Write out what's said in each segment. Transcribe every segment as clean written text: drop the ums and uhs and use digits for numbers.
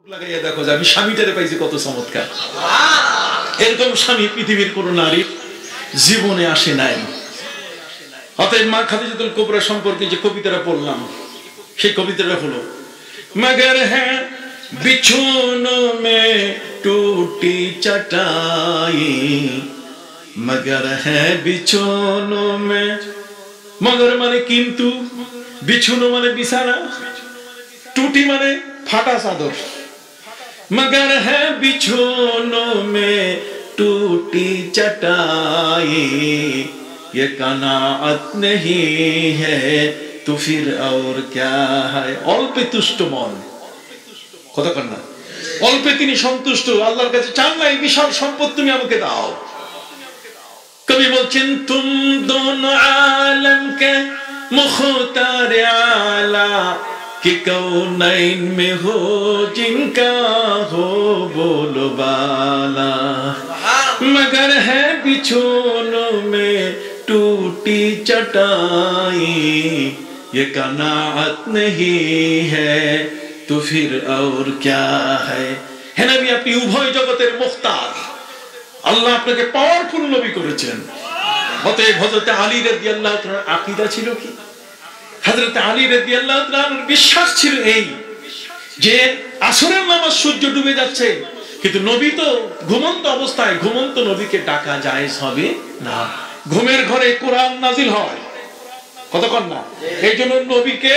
লাগাইয়া দেখো যে আমি স্বামীটারে পাইছি কত চমৎকার। এরকম স্বামী পৃথিবীর কোন নারীর জীবনে আসে নাই। অতএব মা খাদিজাতুল কুবরা সম্পর্কে যে কবিতাটা পড়লাম সেই কবিতাটা হলো মগর হ্যাঁ বিছুনো মে টুটি চটাই, মগর হ্যাঁ বিছুনো মে, মগর মানে কিন্তু, বিছুনো মানে বিছানা, টুটি মানে ফাটা চাদর। मगर है बिछोनों में टूटी चटाई, ये कनाअत नहीं है तो फिर और क्या है। অল্পে তুষ্ট মন, কথা কর না, অল্পে তিনি সন্তুষ্ট, আল্লাহর কাছে চান না এই বিশাল সম্পদ তুমি আমাকে দাও। কবি বলছেন তুম দোনো আলম কে মুখতার আলা कि कौनैन में हो जिनका हो बोलो बाला, मगर है बिछोनों में टूटी चटाई, ये कनाअत नहीं है तो फिर और क्या है। है नबी अपनी उभय जगतेर मुख्तार, আল্লাহ আপনাকে পাওয়ারফুল নবী করেছেন। অতএব হযরত আলী রাদিয়াল্লাহু তাআলার আকীদা ছিল কি? হযরত আলী রাদিয়াল্লাহু তাআলার বিশ্বাস ছিল এই যে আসরের নামাজ সূর্য ডুবে যাচ্ছে, কিন্তু নবী তো ঘুমন্ত অবস্থায়, ঘুমন্ত নবীকে ডাকা জায়েজ হবে না। ঘুমের ঘরে কোরআন নাজিল হয়, কতক্ষণ না, এই জন্য নবীকে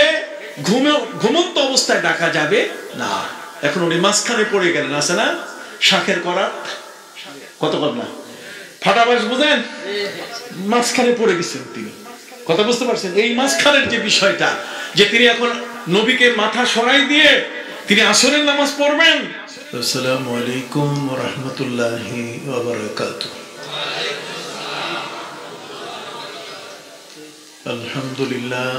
ঘুমন্ত অবস্থায় ডাকা যাবে না। এখন উনি মাঝখানে পড়ে গেলেন, আছে না শাখের করা, কতক্ষণ না ফাটাবাস বুঝেন, মাঝখানে পড়ে গেছেন তিনি, কথা বুঝতে পারছেন? এই মাঝখানের যে বিষয়টা, যে তিনি এখন নবীকে মাথা সরাই দিয়ে তিনি আসরের নামাজ পড়বেন। আসসালামু আলাইকুম ওয়া রাহমাতুল্লাহি ওয়া বারাকাতুহু। আলহামদুলিল্লাহ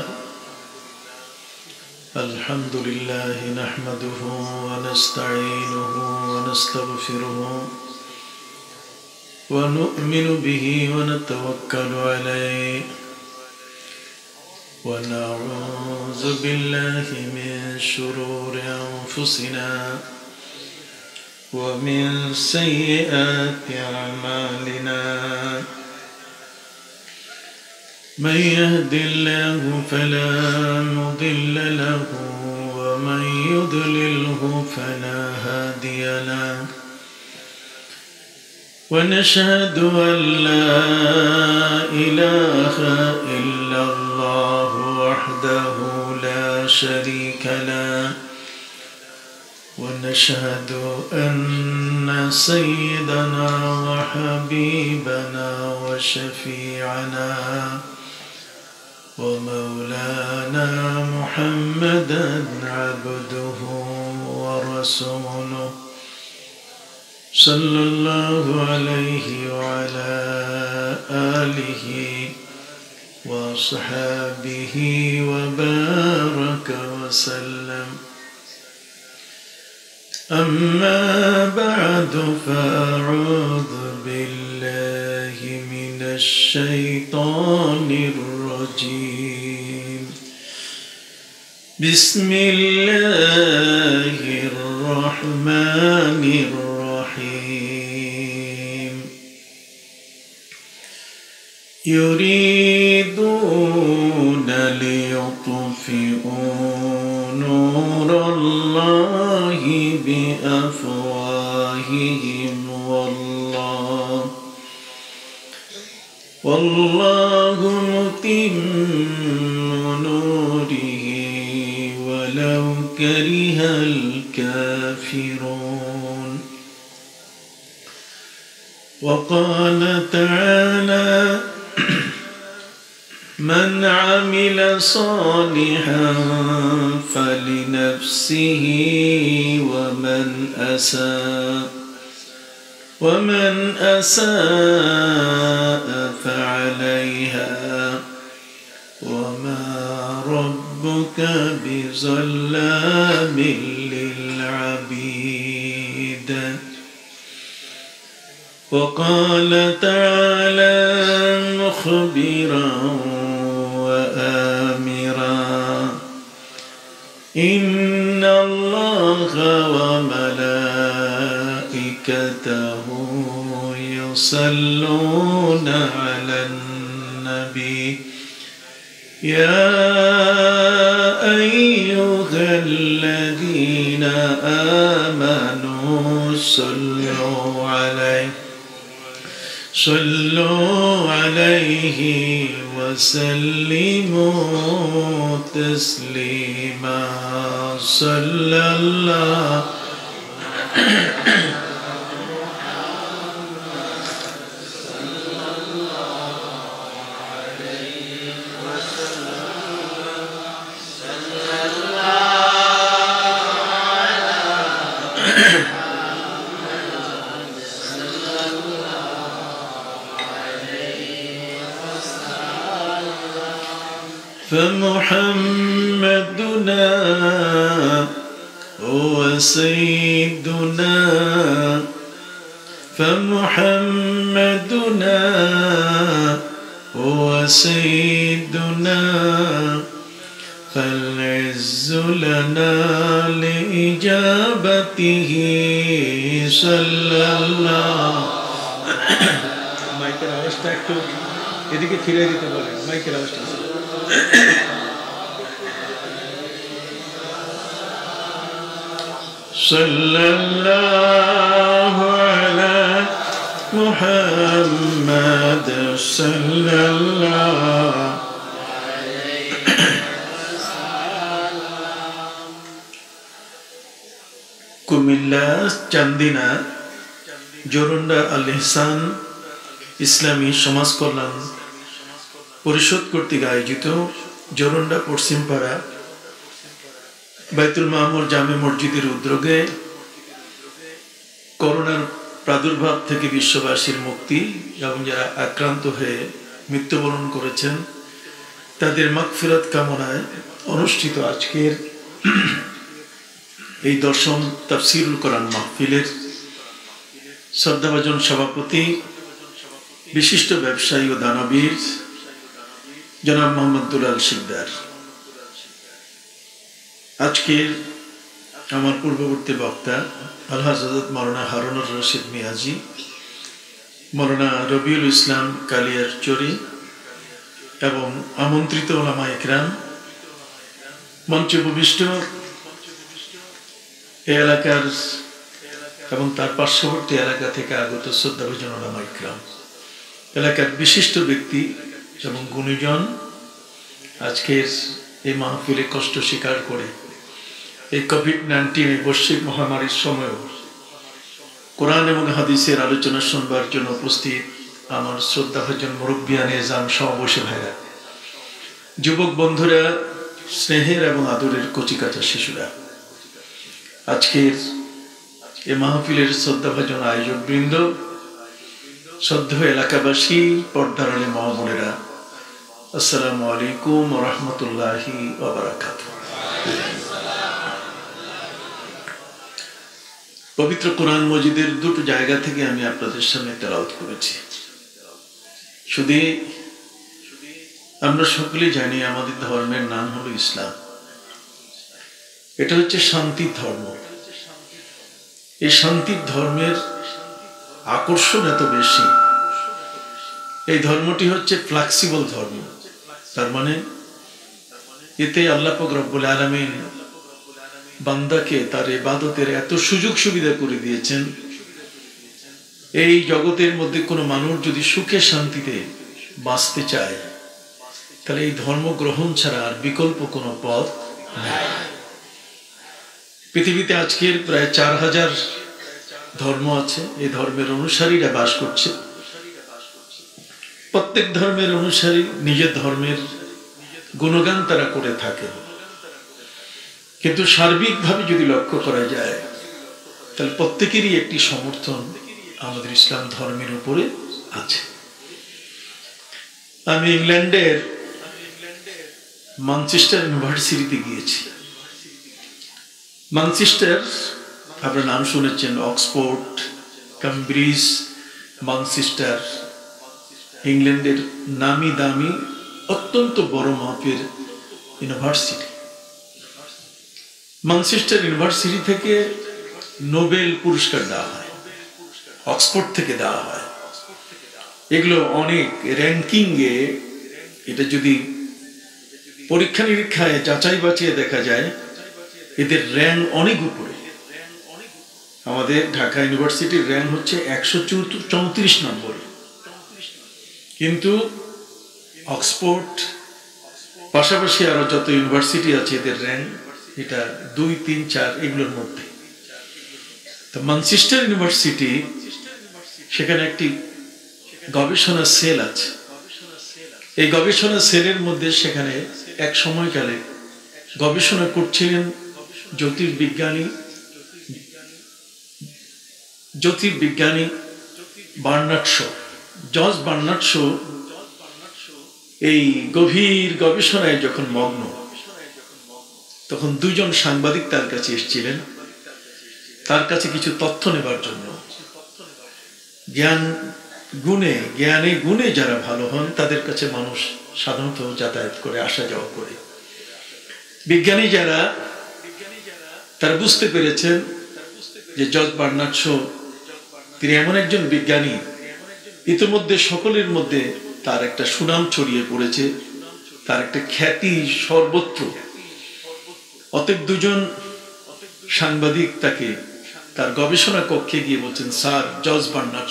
আলহামদুলিল্লাহ নাহমাদুহু ওয়া নাস্তাঈনুহু ওয়া নাস্তাগফিরুহু ওয়া নু'মিনু বিহি ওয়া নাতাওয়াক্কালু আলাইহি ونعوذ بالله من شرور أنفسنا ومن سيئات أعمالنا، من يهد الله فلا مضل له ومن يضلله فلا هادي له، ونشهد أن لا إله إلا الله وحده لا شريك له، ونشهد أن سيدنا وحبيبنا وشفيعنا ومولانا محمدا عبده ورسوله صلى الله عليه وعلى آله وصحابه وبارك وسلم. أما بعد فأعوذ بالله من الشيطان الرجيم. بسم الله الرحمن الرحيم. يريدون ليطفئوا نور الله بأفواههم والله متم نوره ولو كره الكافرون. وقال تعالى من عمل صالحا فلنفسه ومن أساء فعليها وما ربك بظلام للعبيد. وقال تعالى مخبرا وآمرا إن الله وملائكته يصلون على النبي يا أيها الذين آمنوا صلوا عليه وسلموا تسليما صلى الله فمحمدنا هو سيدنا فمحمدنا هو سيدنا فالعز لنا لإجابته صلى الله মাইকের আওয়াজটা একটু এদিকে ফিরে দিতে বলেন মাইকের আওয়াজটা صلى الله على محمد صلى الله কুমিল্লা চান্দিনা জোরন্ডা আল ইহসান ইসলামী সমাজ কল্যাণ পরিষদ কর্তৃক আয়োজিত জোরন্ডা পশ্চিমপাড়া বাইতুল মামুর জামে মসজিদের উদ্যোগে করোনার প্রাদুর্ভাব থেকে বিশ্ববাসীর মুক্তি এবং যারা আক্রান্ত হয়ে মৃত্যুবরণ করেছেন তাদের মাগফিরাত কামনায় অনুষ্ঠিত আজকের এই 10ম তাফসীরুল কোরআন মাহফিলের শ্রদ্ধাভাজন সভাপতি বিশিষ্ট ব্যবসায়ী ও দানবীর জনাব মোহাম্মদ দুলাল শিকদার, আজকের আমার পূর্ববর্তী বক্তা আলহাজ হযরত মাওলানা হারুনুর রশিদ মিয়াজি, মাওলানা রবিউল ইসলাম কালিয়ার চরি এবং আমন্ত্রিত ওলামা ইকরাম, মঞ্চে উপবিষ্ট এই এলাকার এবং তার পার্শ্ববর্তী এলাকা থেকে আগত শ্রদ্ধাভাজন ওলামা ইকরাম, এলাকার বিশিষ্ট ব্যক্তি এবং গুণীজন, আজকের এই মাহফিলে কষ্ট স্বীকার করে এই কোভিড-19 এই বৈশ্বিক মহামারীর সময়ও কোরআন এবং হাদিসের আলোচনা শুনবার জন্য উপস্থিত আমার শ্রদ্ধাভাজন মুরব্বিয়ান এজাম সমাবেশী ভাইরা, যুবক বন্ধুরা, স্নেহের এবং আদরের কচিকাঁচা শিশুরা, আজকের এই মাহফিলের শ্রদ্ধাভাজন আয়োজক বৃন্দ, শ্রদ্ধেয় এলাকাবাসী, পর্দার আলী মা বোনেরা, আসসালামু আলাইকুম ওয়া রাহমাতুল্লাহি ওয়া বারাকাতুহু। পবিত্র কোরআন মজিদের দুটো জায়গা থেকে আমি আপনাদের সামনে তেলাওয়াত করেছি। শুধু আমরা সকলেই জানি আমাদের ধর্মের নাম হলো ইসলাম। এটা হচ্ছে শান্তির ধর্ম। এই শান্তির ধর্মের আকর্ষণ এত বেশি, এই ধর্মটি হচ্ছে ফ্লেক্সিবল ধর্ম। তার মানে এতে আল্লাহ পাক রব্বুল আলামিন বান্দাকে তার ইবাদতের এত সুযোগ সুবিধা করে দিয়েছেন, এই জগতের মধ্যে কোনো মানুষ যদি সুখে শান্তিতে বাঁচতে চায় তাহলে এই ধর্ম গ্রহণ ছাড়া আর বিকল্প কোনো পথ নেই। পৃথিবীতে আজকের প্রায় 4000 ধর্ম আছে। এই ধর্মের অনুসারীরা বাস করছে। প্রত্যেক ধর্মের অনুসারী নিজের ধর্মের গুণগান তারা করে থাকে, কিন্তু সার্বিকভাবে যদি লক্ষ্য করা যায় তাহলে প্রত্যেকেরই একটি সমর্থন আমাদের ইসলাম ধর্মের উপরে আছে। আমি ইংল্যান্ডের ম্যানচেস্টার ইউনিভার্সিটিতে গিয়েছি। ম্যানচেস্টার আপনার নাম শুনেছেন, অক্সফোর্ড, ক্যামব্রিজ, ম্যানচেস্টার ইংল্যান্ডের নামি দামি অত্যন্ত বড় মাপের ইউনিভার্সিটি। ম্যানচেস্টার ইউনিভার্সিটি থেকে নোবেল পুরস্কার দেওয়া হয়, অক্সফোর্ড থেকে দেওয়া হয়। এগুলো অনেক র্যাঙ্কিংয়ে, এটা যদি পরীক্ষা নিরীক্ষায় যাচাই বাছিয়ে দেখা যায়, এদের র্যাঙ্ক অনেক উপরে। আমাদের ঢাকা ইউনিভার্সিটির র্যাঙ্ক হচ্ছে 134 নম্বর, কিন্তু অক্সফোর্ড পাশাপাশি আরো যত ইউনিভার্সিটি আছে এদের র্যাঙ্ক এটা 2, 3, 4 এগুলোর মধ্যে। তো ম্যানচেস্টার ইউনিভার্সিটি, সেখানে একটি গবেষণা সেল আছে। এই গবেষণা সেলের মধ্যে সেখানে এক সময়কালে গবেষণা করছিলেন জ্যোতির্বিজ্ঞানী Bernard Shaw. George Bernard Shaw এই গভীর গবেষণায় যখন মগ্ন, তখন দুজন সাংবাদিক তার কাছে এসেছিলেন, তার কাছে কিছু তথ্য নেবার জন্য। জ্ঞানে গুণে যারা ভালো হন তাদের কাছে মানুষ সাধারণত যাতায়াত করে, আসা যাওয়া করে। বিজ্ঞানী যারা, তারা বুঝতে পেরেছেন যে জর্জ বার্নার্ড শ তিনি এমন একজন বিজ্ঞানী, ইতিমধ্যে সকলের মধ্যে তার একটা সুনাম ছড়িয়ে পড়েছে, তার একটা খ্যাতি সর্বত্র। অতএব দুজন সাংবাদিক তাকে তার গবেষণা কক্ষে গিয়ে বলছেন, স্যার, জর্জ বার্নার্ড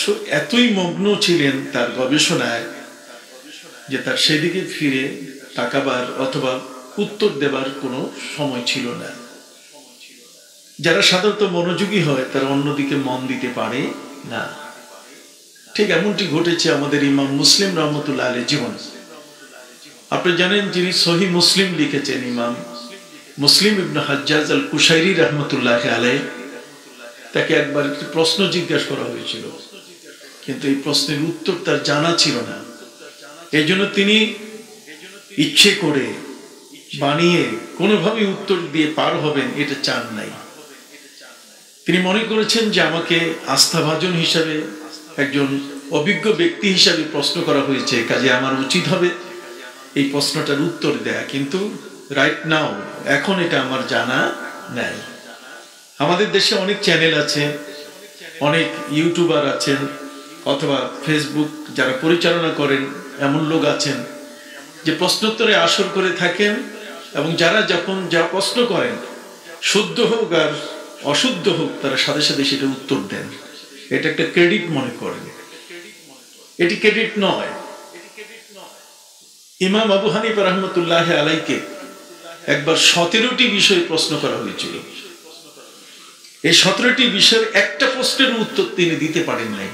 শ এতই মগ্ন ছিলেন তার গবেষণায় যে তার সেদিকে ফিরে তাকাবার অথবা উত্তর দেবার কোনো সময় ছিল না। যারা সাধারণত মনোযোগী হয় তারা অন্যদিকে মন দিতে পারে না। ঠিক এমনটি ঘটেছে আমাদের ইমাম মুসলিম রহমতুল্লাহ আলাইহির জীবন। আপনি জানেন, যিনি সহিহ মুসলিম লিখেছেন, ইমাম মুসলিম ইবনে হাজ্জাজ আল কুশাইরি রহমতুল্লাহ আলাইহি, তাকে একবার একটি প্রশ্ন জিজ্ঞাসা করা হয়েছিল, কিন্তু এই প্রশ্নের উত্তর তার জানা ছিল না। এই জন্য তিনি ইচ্ছে করে বানিয়ে কোনোভাবে উত্তর দিয়ে পার হবেন এটা চান নাই। তিনি মনে করেছেন যে আমাকে আস্থাভাজন হিসাবে, একজন অভিজ্ঞ ব্যক্তি হিসাবে প্রশ্ন করা হয়েছে, কাজে আমার উচিত হবে এই প্রশ্নটার উত্তর দেয়া, কিন্তু রাইট নাও, এখন এটা আমার জানা নাই। আমাদের দেশে অনেক চ্যানেল আছে, অনেক ইউটিউবার আছেন, অথবা ফেসবুক যারা পরিচালনা করেন এমন লোক আছেন যে প্রশ্নোত্তরে আসর করে থাকেন, এবং যারা যখন যা প্রশ্ন করেন, শুদ্ধ হোক আর অশুদ্ধ হোক, তারা সাথে সাথে সেটা উত্তর দেন। এটা একটা ক্রেডিট মনে করেন। এটি ক্রেডিট নয়। ইমাম আবু হানিফা রাহমাতুল্লাহ আলাইহিকে একবার 17টি বিষয়ে প্রশ্ন করা হয়েছিল। এই 17টি বিষয়ের একটা প্রশ্নের উত্তর তিনি দিতে পারেন নাই।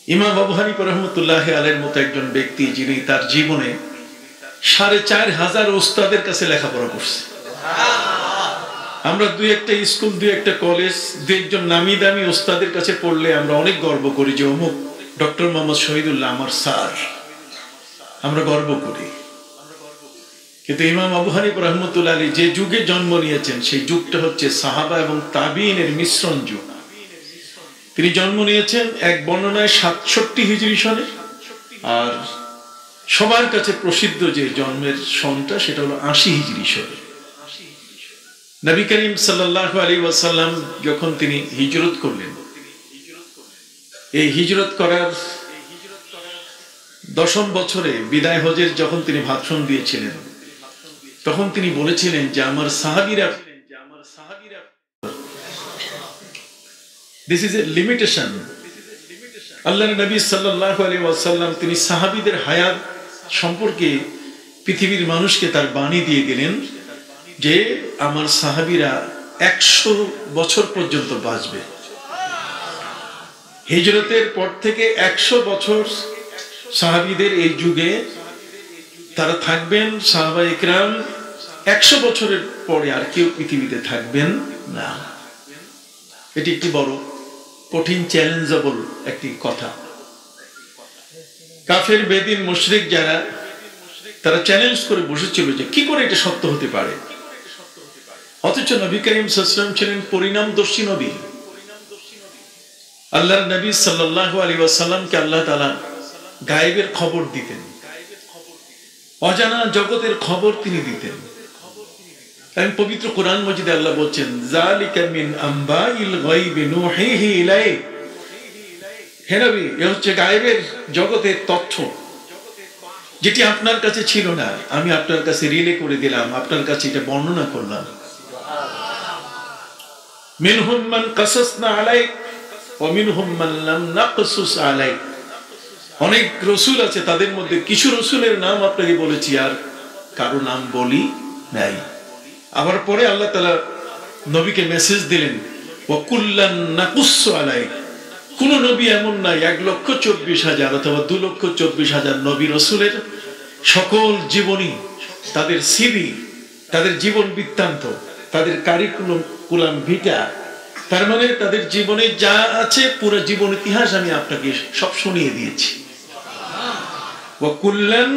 ইমাম আবু হানিফা রাহমাতুল্লাহ আলাইহির মতো একজন ব্যক্তি, যিনি তার জীবনে 4500 ওস্তাদের কাছে লেখাপড়া করছে। আমরা 2-1টা স্কুল, 2-1টা কলেজ, 2-1জন নামি দামি ওস্তাদের কাছে পড়লে আমরা অনেক গর্ব করি যে অমুক ডক্টর মোহাম্মদ শহীদুল্লাহ আমার স্যার, আমরা গর্ব করি। কিন্তু ইমাম আবু হানিফা রাহমাতুল্লাহ আলাইহি যে যুগে জন্ম নিয়েছেন, সেই যুগটা হচ্ছে সাহাবা এবং তাবিঈনের মিশ্রণ যুগ। তিনি জন্ম নিয়েছেন এক বর্ণনায় 67 হিজরি সনে, আর সবার কাছে প্রসিদ্ধ যে জন্মের সনটা সেটা হলো 80 হিজরি সনে। নবী করিম সাল্লাল্লাহু আলাইহি ওয়াসাল্লাম যখন তিনি হিজরত করলেন, এই হিজরত করার 10ম বছরে বিদায় হজের যখন তিনি ভাষণ দিয়েছিলেন, তখন তিনি বলেছিলেন যে আমার সাহাবীরা, দিস ইজ এ লিমিটেশন। আল্লাহর নবী সাল্লাল্লাহু আলাইহি ওয়াসাল্লাম তিনি সাহাবীদের হায়াত সম্পর্কে পৃথিবীর মানুষকে তার বাণী দিয়ে গেলেন যে আমার সাহাবীরা 100 বছর পর্যন্ত বাঁচবে। হিজরতের পর থেকে 100 বছর সাহাবীদের এই যুগে তারা থাকবেন। সাহাবায়ে ইকরাম 100 বছরের পরে আর কেউ পৃথিবীতে থাকবেন না। এটি একটি বড় কঠিন চ্যালেঞ্জেবল একটি কথা। কাফের, বেদিন, মুশরিক যারা, তারা চ্যালেঞ্জ করে বসেছিল যে কি করে এটা সত্য হতে পারে। অথচ নবী করিম সাল্লাল্লাহু আলাইহি ওয়াসাল্লাম ছিলেন পরিণামদর্শী নবী। আল্লাহর নবী সাল্লাল্লাহু আলাইহি ওয়াসাল্লামকে আল্লাহ তাআলা গায়েবের খবর দিতেন। অজানা জগতের খবর তিনি দিতেন। এবং পবিত্র কোরআন মজিদে আল্লাহ বলছেন, যালিকা মিন আম্বাইল গায়বি নুহিহি ইলাইক। হে নবী, এ হচ্ছে গায়েবের জগতের তথ্য, যেটি আপনার কাছে ছিল না, আমি আপনার কাছে রিলে করে দিলাম, আপনার কাছে এটা বর্ণনা করলাম। মিনহুম মান কাসাসনা আলাইক ওয়া মিনহুম মান লাম নাকসুস আলাইক। অনেক রাসূল আছে, তাদের মধ্যে কিছু রাসূলের নাম আপনাকে বলেছি, আর কারো নাম বলি নাই। আবার পরে আল্লাহ তাআলা নবীকে মেসেজ দিলেন, ওয়া কুল্লান নাকুসসু আলাইক। কোন নবী এমন নাই 1,24,000 অথবা 2,24,000 নবী রাসূলের সকল জীবনী, তাদের সিভি, তাদের জীবন বৃত্তান্ত, তাদের কারিকুলাম ভিটা, তার মানে তাদের জীবনে যা আছে পুরো জীবন ইতিহাস আমি আপনাকে সব শুনিয়ে দিয়েছি। ওয়া কুল্লান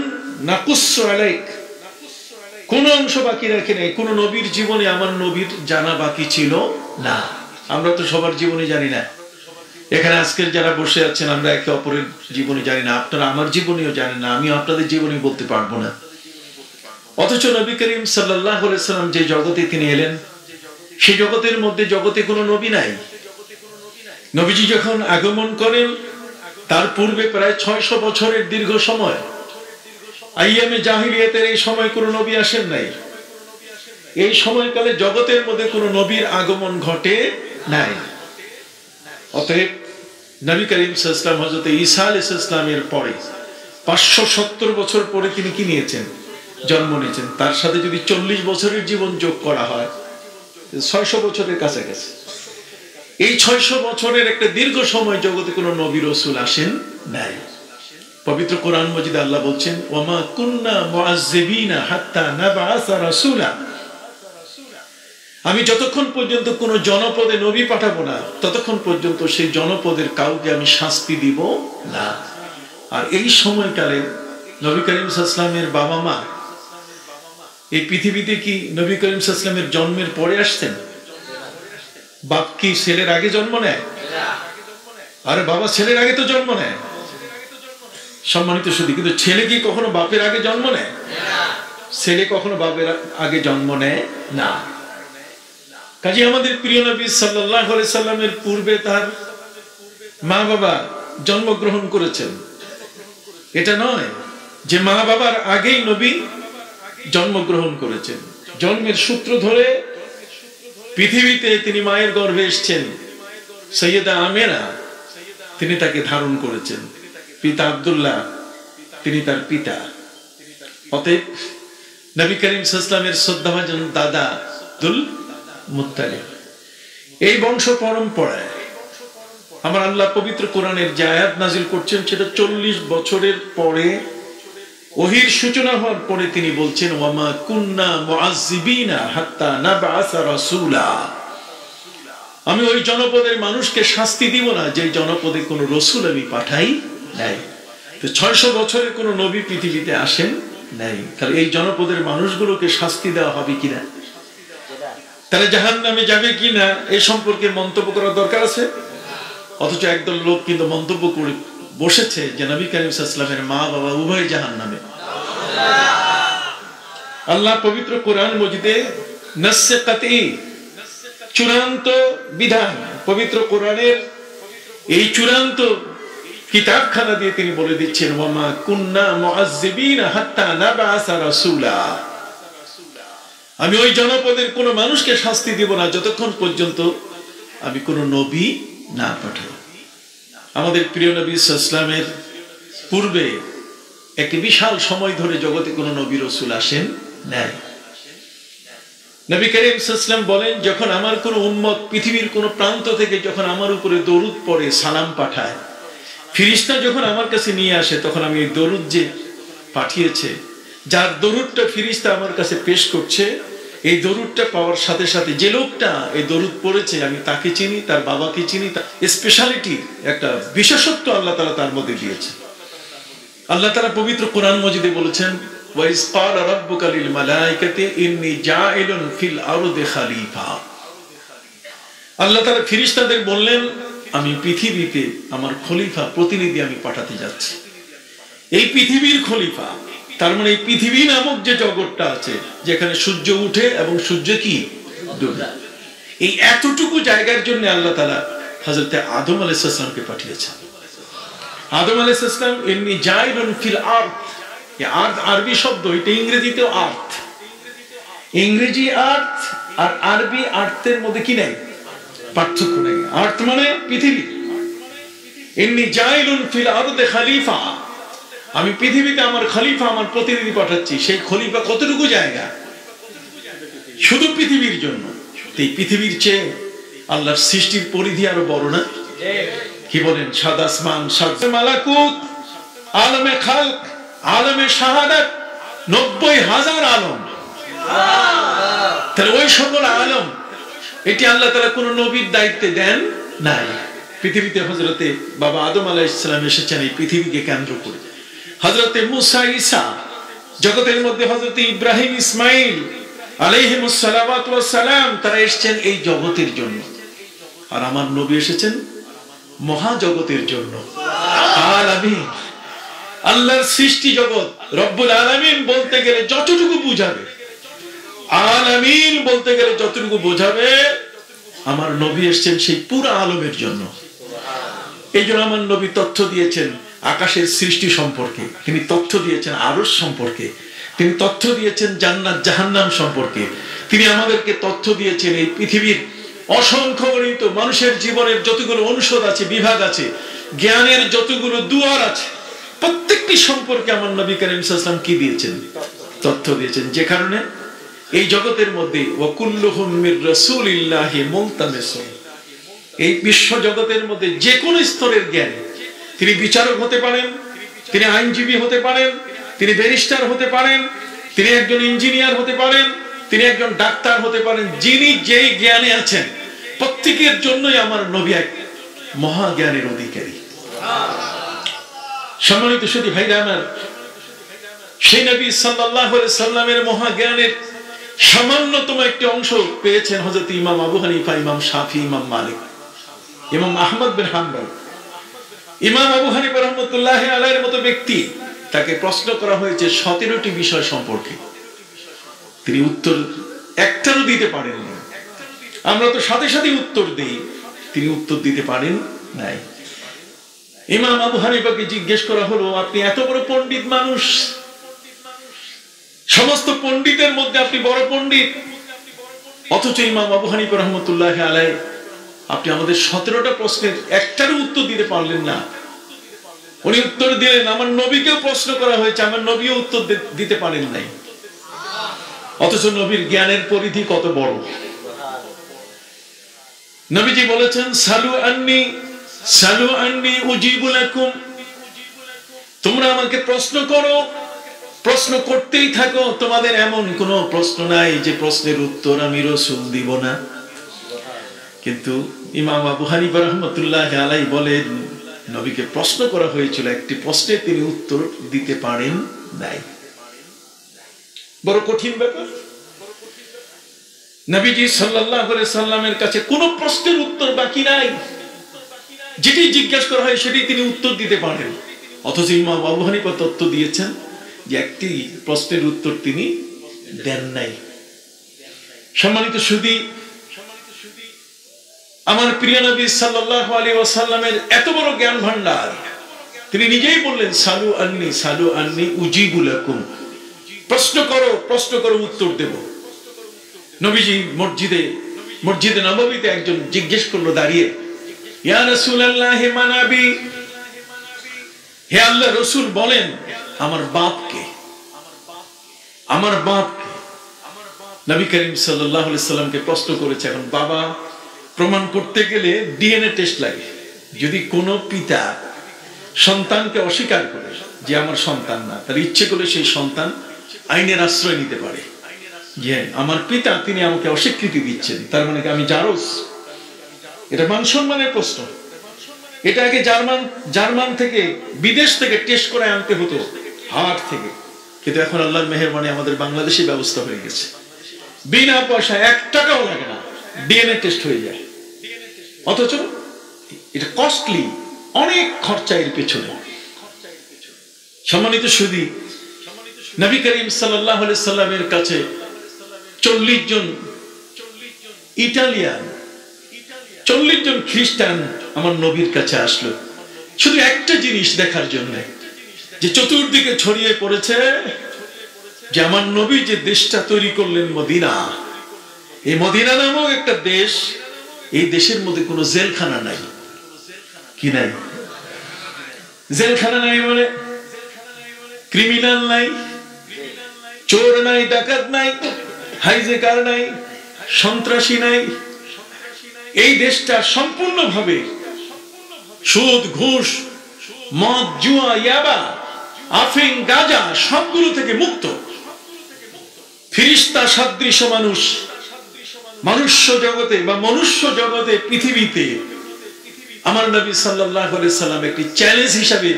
নাকুসসু আলাইক, কোন অংশ বাকি রাখে নাই। কোন নবীর জীবনে আমার নবীর জানা বাকি ছিল না। আমরা তো সবার জীবনে জানি না। এখানে আজকের যারা বসে আছেন, আমরা একে অপরের জীবনে জানি না, আপনারা আমার জীবনেও জানেন না, আমি আপনাদের জীবনে বলতে পারবো না। অথচ নবী করিম সাল্লাল্লাহু আলাইহি সাল্লাম যে জগতে তিনি এলেন, সেই জগতের মধ্যে জগতে কোনো নবী নাই। নবীজি যখন আগমন করেন, তার পূর্বে প্রায় 600 বছরের দীর্ঘ সময়, আইয়ামে জাহিলিয়াতের এই সময় কোনো নবী আসেন নাই। এই সময়কালে জগতের মধ্যে কোনো নবীর আগমন ঘটে নাই। অতএব নবী করিম সাল্লাল্লাহু আলাইহি ওয়াসাল্লাম হযরত ঈসা আলাইহিস সালামের পরে 570 বছর পরে তিনি কি নিয়েছেন? জন্ম নিয়েছেন। তার সাথে যদি 40 বছরের জীবন যোগ করা হয়, 600 বছরের কাছাকাছি। এই 600 বছরের একটা দীর্ঘ সময় জগতে কোনো নবী রাসূল আসেন নাই। পবিত্র কোরআন মজিদে আল্লাহ বলছেন, ওয়ামা কুন্না মুআযযিবিনা হাত্তা নাবআসা রাসূলা। আমি যতক্ষণ পর্যন্ত কোন জনপদে নবী পাঠাবো না, ততক্ষণ পর্যন্ত সেই জনপদের কাউকে আমি শাস্তি দিব না। আর এই সময়কালে নবী করিম সাল্লাল্লাহু আলাইহি ওয়াসাল্লামের বাবা মা এই পৃথিবীতে কি নবী করিম সাল্লাল্লাহু আলাইহি ওয়াসাল্লামের জন্মের পরে আসছেন? বাপ কি ছেলের আগে জন্ম নেয়? আরে বাবা ছেলের আগে তো জন্ম নেয়, সম্মানিত শুধু। কিন্তু ছেলে কি কখনো বাপের আগে জন্ম নেয়? ছেলে কখনো বাপের আগে জন্ম নেয় না। কাজে আমাদের প্রিয় নবী সাল্লাল্লাহু আলাইহি সাল্লামের পূর্বে তার মা বাবা জন্মগ্রহণ করেছেন। এটা নয় যে মা বাবার আগেই নবী জন্মগ্রহণ করেছেন। জন্মের সূত্র ধরে পৃথিবীতে তিনি মায়ের গর্ভে এসেছেন। সৈয়দা আমেনা তিনি তাকে ধারণ করেছেন। পিতা আব্দুল্লাহ তিনি তার পিতা। অতএব নবী করিম সাল্লাল্লাহু আলাইহি ওয়াসাল্লামের শ্রদ্ধাভাজন দাদা আব্দুল মুত্তালিব। এই বংশ পরম্পরায় আমার আল্লাহ পবিত্র কোরআনের যে আয়াত নাজিল করছেন, সেটা 40 বছরের পরে, ওহীর সূচনা হওয়ার পরে তিনি বলছেন, ওয়ামা কুন্না মুআযযিবিনা হাত্তা নাবআসা রাসূলা। আমি ওই জনপদের মানুষকে শাস্তি দিব না যে জনপদে কোনো রাসূল আমি পাঠাই নাই। তো 600 বছরের কোনো নবী পৃথিবীতে আসেন নাই। তাহলে এই জনপদের মানুষগুলোকে শাস্তি দেওয়া হবে কিনা, তারা জাহান্নামে যাবে কিনা, এই সম্পর্কে মন্তব্য করার দরকার আছে? অথচ একদল লোক কিন্তু মন্তব্য করে বসেছে যে নবী করিম সাল্লাল্লাহু আলাইহি ওয়াসাল্লামের মা বাবা উভয় জাহান্নামে। আল্লাহ পবিত্র কোরআন মজিদে নাসসে কাতঈ, চূড়ান্ত বিধান, পবিত্র কোরআনের এই চূড়ান্ত কিতাবখানা দিয়ে তিনি বলে দিচ্ছেন, ওয়ামা কুন্না মুআযযিবিনা হাত্তা নাবআসা রাসূলা। আমি ওই জনপদের কোন মানুষকে শাস্তি দিব না যতক্ষণ পর্যন্ত আমি কোন নবী না পাঠাই। আমাদের প্রিয় নবী সাল্লাল্লাহু আলাইহি ওয়াসাল্লামের পূর্বে একটি বিশাল সময় ধরে জগতে কোন নবী রাসূল আসেন নাই। নবী করিম সাল্লাল্লাহু আলাইহি ওয়াসাল্লাম বলেন, যখন আমার কোন উম্মত পৃথিবীর কোন প্রান্ত থেকে যখন আমার উপরে দরুদ পড়ে, সালাম পাঠায়, ফেরেশতা যখন আমার কাছে নিয়ে আসে, তখন আমি এই দরুদ যে পাঠিয়েছে, যার দরুদটা ফেরেশতা আমার কাছে পেশ করছে, এই দরুদটা পাওয়ার সাথে সাথে যে লোকটা এই দরুদ পড়েছে আমি তাকে চিনি, তার বাবাকে চিনি। স্পেশালিটি, একটা বিশেষত্ব আল্লাহ তাআলা তার মধ্যে দিয়েছে। আল্লাহ তাআলা পবিত্র কোরআন মজিদে বলেছেন, ওয়া ইস ক্বালা রাব্বুকা লিল মালাইকাতি ইন্নী জাইলুন ফিল আরদি খলিফা। আল্লাহ তাআলা ফেরেশতাদের বললেন, আমি পৃথিবীতে আমার খলিফা, প্রতিনিধি আমি পাঠাতে যাচ্ছি। এই পৃথিবীর খলিফা, তার মানে এই পৃথিবী নামক যে জগৎটা আছে, যেখানে সূর্য উঠে এবং সূর্য কি ডোবে, এই এতটুকু জায়গার জন্য আল্লাহ তাআলা হযরত আদম আলাইহিস সালামকে পাঠিয়েছেন। আদম আলাইহিস সালাম ইন্নী জাইলুন ফিল আরদ, এই আরদ আরবি শব্দ, এটা ইংরেজিতে আর্থ। ইংরেজি আর্থ আর আরবি আর্থের মধ্যে কি নাই, পার্থক্য নাই। আর্থ মানে পৃথিবী। ইন্নী জাইলুন ফিল আরদি খলিফা, আমি পৃথিবীতে আমার খলিফা, আমার প্রতিনিধি পাঠাচ্ছি। সেই খলিফা কতটুকু জায়গা? শুধু পৃথিবীর জন্য। এই পৃথিবীর চেয়ে আল্লাহর সৃষ্টির পরিধি আরো বড় না? কি বলেন? সাত আসমান, সাত মালাকুত, আলমে খালক, আলমে শাহাদাত, 90,000 আলম। তাহলে ওই সকল আলম এটি আল্লাহ তাআলা কোন নবীর দায়িত্বে দেন নাই। পৃথিবীতে হযরতে বাবা আদম আলাইহিস সালাম এসেছেন এই পৃথিবীকে কেন্দ্র করে। হযরতে মুসা, ঈসা, জগতের মধ্যে হযরতে ইব্রাহিম, ইসমাইল আলাইহিমুস সালাওয়াতু ওয়াস সালাম, তারা এসেছেন এই জগতের জন্য। আর আমার নবী এসেছেন মহাজগতের জন্য। আলামিন, আল্লাহর সৃষ্টি জগৎ, রব্বুল আলামিন বলতে গেলে যতটুকু বুঝাবে, আলামিন বলতে গেলে যতটুকু বোঝাবে, আমার নবী এসেছেন সেই পুরো আলমের জন্য। এই জন্য আমার নবী তথ্য দিয়েছেন আকাশের সৃষ্টি সম্পর্কে, তিনি তথ্য দিয়েছেন আরশ সম্পর্কে, তিনি তথ্য দিয়েছেন জান্নাত জাহান্নাম সম্পর্কে, তিনি আমাদেরকে তথ্য দিয়েছেন এই পৃথিবীর অসংখ্য গণিত মানুষের জীবনের যতগুলো অনুষদ আছে, বিভাগ আছে, জ্ঞানের যতগুলো দুয়ার আছে, প্রত্যেকটি সম্পর্কে আমার নবী করিম সাল্লাল্লাহু আলাইহি ওয়াসাল্লাম কি দিয়েছেন? তথ্য দিয়েছেন। যে কারণে এই জগতের মধ্যে ওয়া কুল্লুহুম মির রাসূলিল্লাহি মুলতামিসুন, এই বিশ্ব জগতের মধ্যে যে কোনো স্তরের জ্ঞান, তিনি বিচারক হতে পারেন, তিনি আইনজীবী হতে পারেন, তিনি ব্যারিস্টার হতে পারেন, তিনি একজন ইঞ্জিনিয়ার হতে পারেন, তিনি একজন ডাক্তার হতে পারেন, যিনি যেই জ্ঞানে আছেন প্রত্যেকের জন্যই আমার নবী এক মহা জ্ঞানের অধিকারী। সম্মানিত সুধী ভাইরা আমার, সেই নবী সাল্লাল্লাহু আলাইহি সাল্লামের মহা জ্ঞানের সামান্যতম একটি অংশ পেয়েছেন হযরত ইমাম আবু হানিফা, ইমাম শাফি, ইমাম মালিক, ইমাম আহমদ বিন হাম্বল। ইমাম আবু হানিফা রাহমাতুল্লাহি আলাইহির মতো ব্যক্তি, তাকে প্রশ্ন করা হয়েছে 17টি বিষয় সম্পর্কে, তিনি উত্তর একটারও দিতে পারেন না। আমরা তো সাথে সাথে উত্তর দেই, তিনি উত্তর দিতে পারেন নাই। ইমাম আবু হানিফাকে জিজ্ঞেস করা হলো, আপনি এত বড় পণ্ডিত মানুষ, সমস্ত পণ্ডিতের মধ্যে আপনি বড় পণ্ডিত, অথচ ইমাম আবু হানিফা রাহমাতুল্লাহি আলাইহি আপনি আমাদের 17টা প্রশ্নের একটারও উত্তর দিতে পারলেন না। উনি উত্তর দিলেন, আমার নবীকেও প্রশ্ন করা হয়েছে, আমার নবীও উত্তর দিতে পারেন নাই। অথচ নবীর জ্ঞানের পরিধি কত বড়। নবীজি বলেছেন, সালু আন্নি উজিবু লাকুম, তোমরা আমাকে প্রশ্ন করো, প্রশ্ন করতেই থাকো, তোমাদের এমন কোন প্রশ্ন নাই যে প্রশ্নের উত্তর আমি রাসূল দিব না। কিন্তু ইমাম আবু হানিফা রাহমাতুল্লাহি আলাইহি বলেন, নবীকে প্রশ্ন করা হয়েছিল, একটি প্রশ্নের তিনি উত্তর দিতে পারেন নাই। বড় কঠিন ব্যাপার। নবীজি সাল্লাল্লাহু আলাইহি সাল্লামের কাছে কোন প্রশ্নের উত্তর বাকি নাই, যেটি জিজ্ঞাসা করা হয় সেটি তিনি উত্তর দিতে পারেন। অথচ ইমাম আবু হানিফা তথ্য দিয়েছেন যে একটি প্রশ্নের উত্তর তিনি দেন নাই। সম্মানিত সুধী, আমার প্রিয় নবী সাল্লাল্লাহু আলাইহি ওয়াসাল্লামের এত বড় জ্ঞান ভান্ডার, তিনি নিজেই বললেন, সালু আন্নি উজিবু লাকুম, প্রশ্ন করো উত্তর দেব। নবীজি মসজিদে নববীতে একজন জিজ্ঞেস করলো দাঁড়িয়ে, ইয়া রাসূলুল্লাহ মান আবি, হে আল্লাহর রাসূল বলেন আমার বাপ কে? নবী করিম সাল্লাল্লাহু আলাইহি সাল্লামকে প্রশ্ন করেছে। এখন বাবা প্রমাণ করতে গেলে ডিএনএ টেস্ট লাগে। যদি কোনো পিতা সন্তানকে অস্বীকার করে যে আমার সন্তান না, তার ইচ্ছে করলে সেই সন্তান আইনের আশ্রয় নিতে পারে যে আমার পিতা তিনি আমাকে অস্বীকৃতি দিচ্ছেন, তার মানে আমি জারজ। এটা মান সম্মানের প্রশ্ন। এটা আগে জার্মান থেকে, বিদেশ থেকে টেস্ট করে আনতে হতো, হার্ট থেকে। কিন্তু এখন আল্লাহর মেহেরবানি আমাদের বাংলাদেশে ব্যবস্থা হয়ে গেছে, বিনা পয়সা 1 টাকাও লাগে না, ডিএনএ টেস্ট হয়ে যায়। অথচ এটা কস্টলি, অনেক খরচা এর পেছনে। সম্মানিত সুধী, নবী করিম সাল্লাল্লাহু আলাইহি সাল্লামের কাছে 40 জন ইটালিয়ান 40 জন খ্রিস্টান আমার নবীর কাছে আসলো শুধু একটা জিনিস দেখার জন্য, যে চতুর্দিকে ছড়িয়ে পড়েছে যে আমার নবী যে দেশটা তৈরি করলেন মদিনা, এই মদিনা নামক একটা দেশ, এই দেশের মধ্যে কোনো জেলখানা নাই। কি নাই? জেলখানা নাই মানে ক্রিমিনাল নাই, চোর নাই, ডাকাত নাই, হাইজেকার নাই, সন্ত্রাসী নাই। এই দেশটা সম্পূর্ণভাবে সুদ, ঘুষ, মদ, জুয়া, ইয়াবা, আফিং, গাঁজা সবগুলো থেকে মুক্ত। ফিরিস্তা সাদৃশ্য মানুষ মনুষ্য জগতে বা মনুষ্য জগতে, পৃথিবীতে আমার নবী সাল্লাল্লাহু আলাইহি সাল্লাম একটি চ্যালেঞ্জ হিসাবে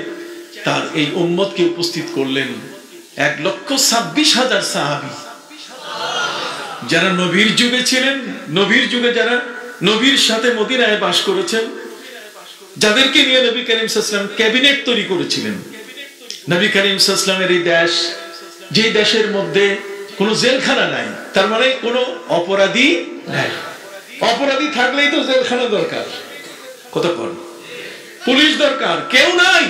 তার এই উম্মতকে উপস্থিত করলেন। 1,26,000 সাহাবী যারা নবীর যুগে ছিলেন, নবীর যুগে যারা নবীর সাথে মদিনায় বাস করেছেন, যাদেরকে নিয়ে নবী করিম সাল্লাল্লাহু আলাইহি ওয়াসাল্লাম ক্যাবিনেট তৈরি করেছিলেন। নবী করিম সাল্লাল্লাহু আলাইহি ওয়াসাল্লামের এই দেশ, যে দেশের মধ্যে কোনো জেলখানা নাই, তার মানে কোনো অপরাধী নাই। অপরাধী থাকলেই তো জেলখানা দরকার, কতক্ষণ পুলিশ দরকার, কেউ নাই।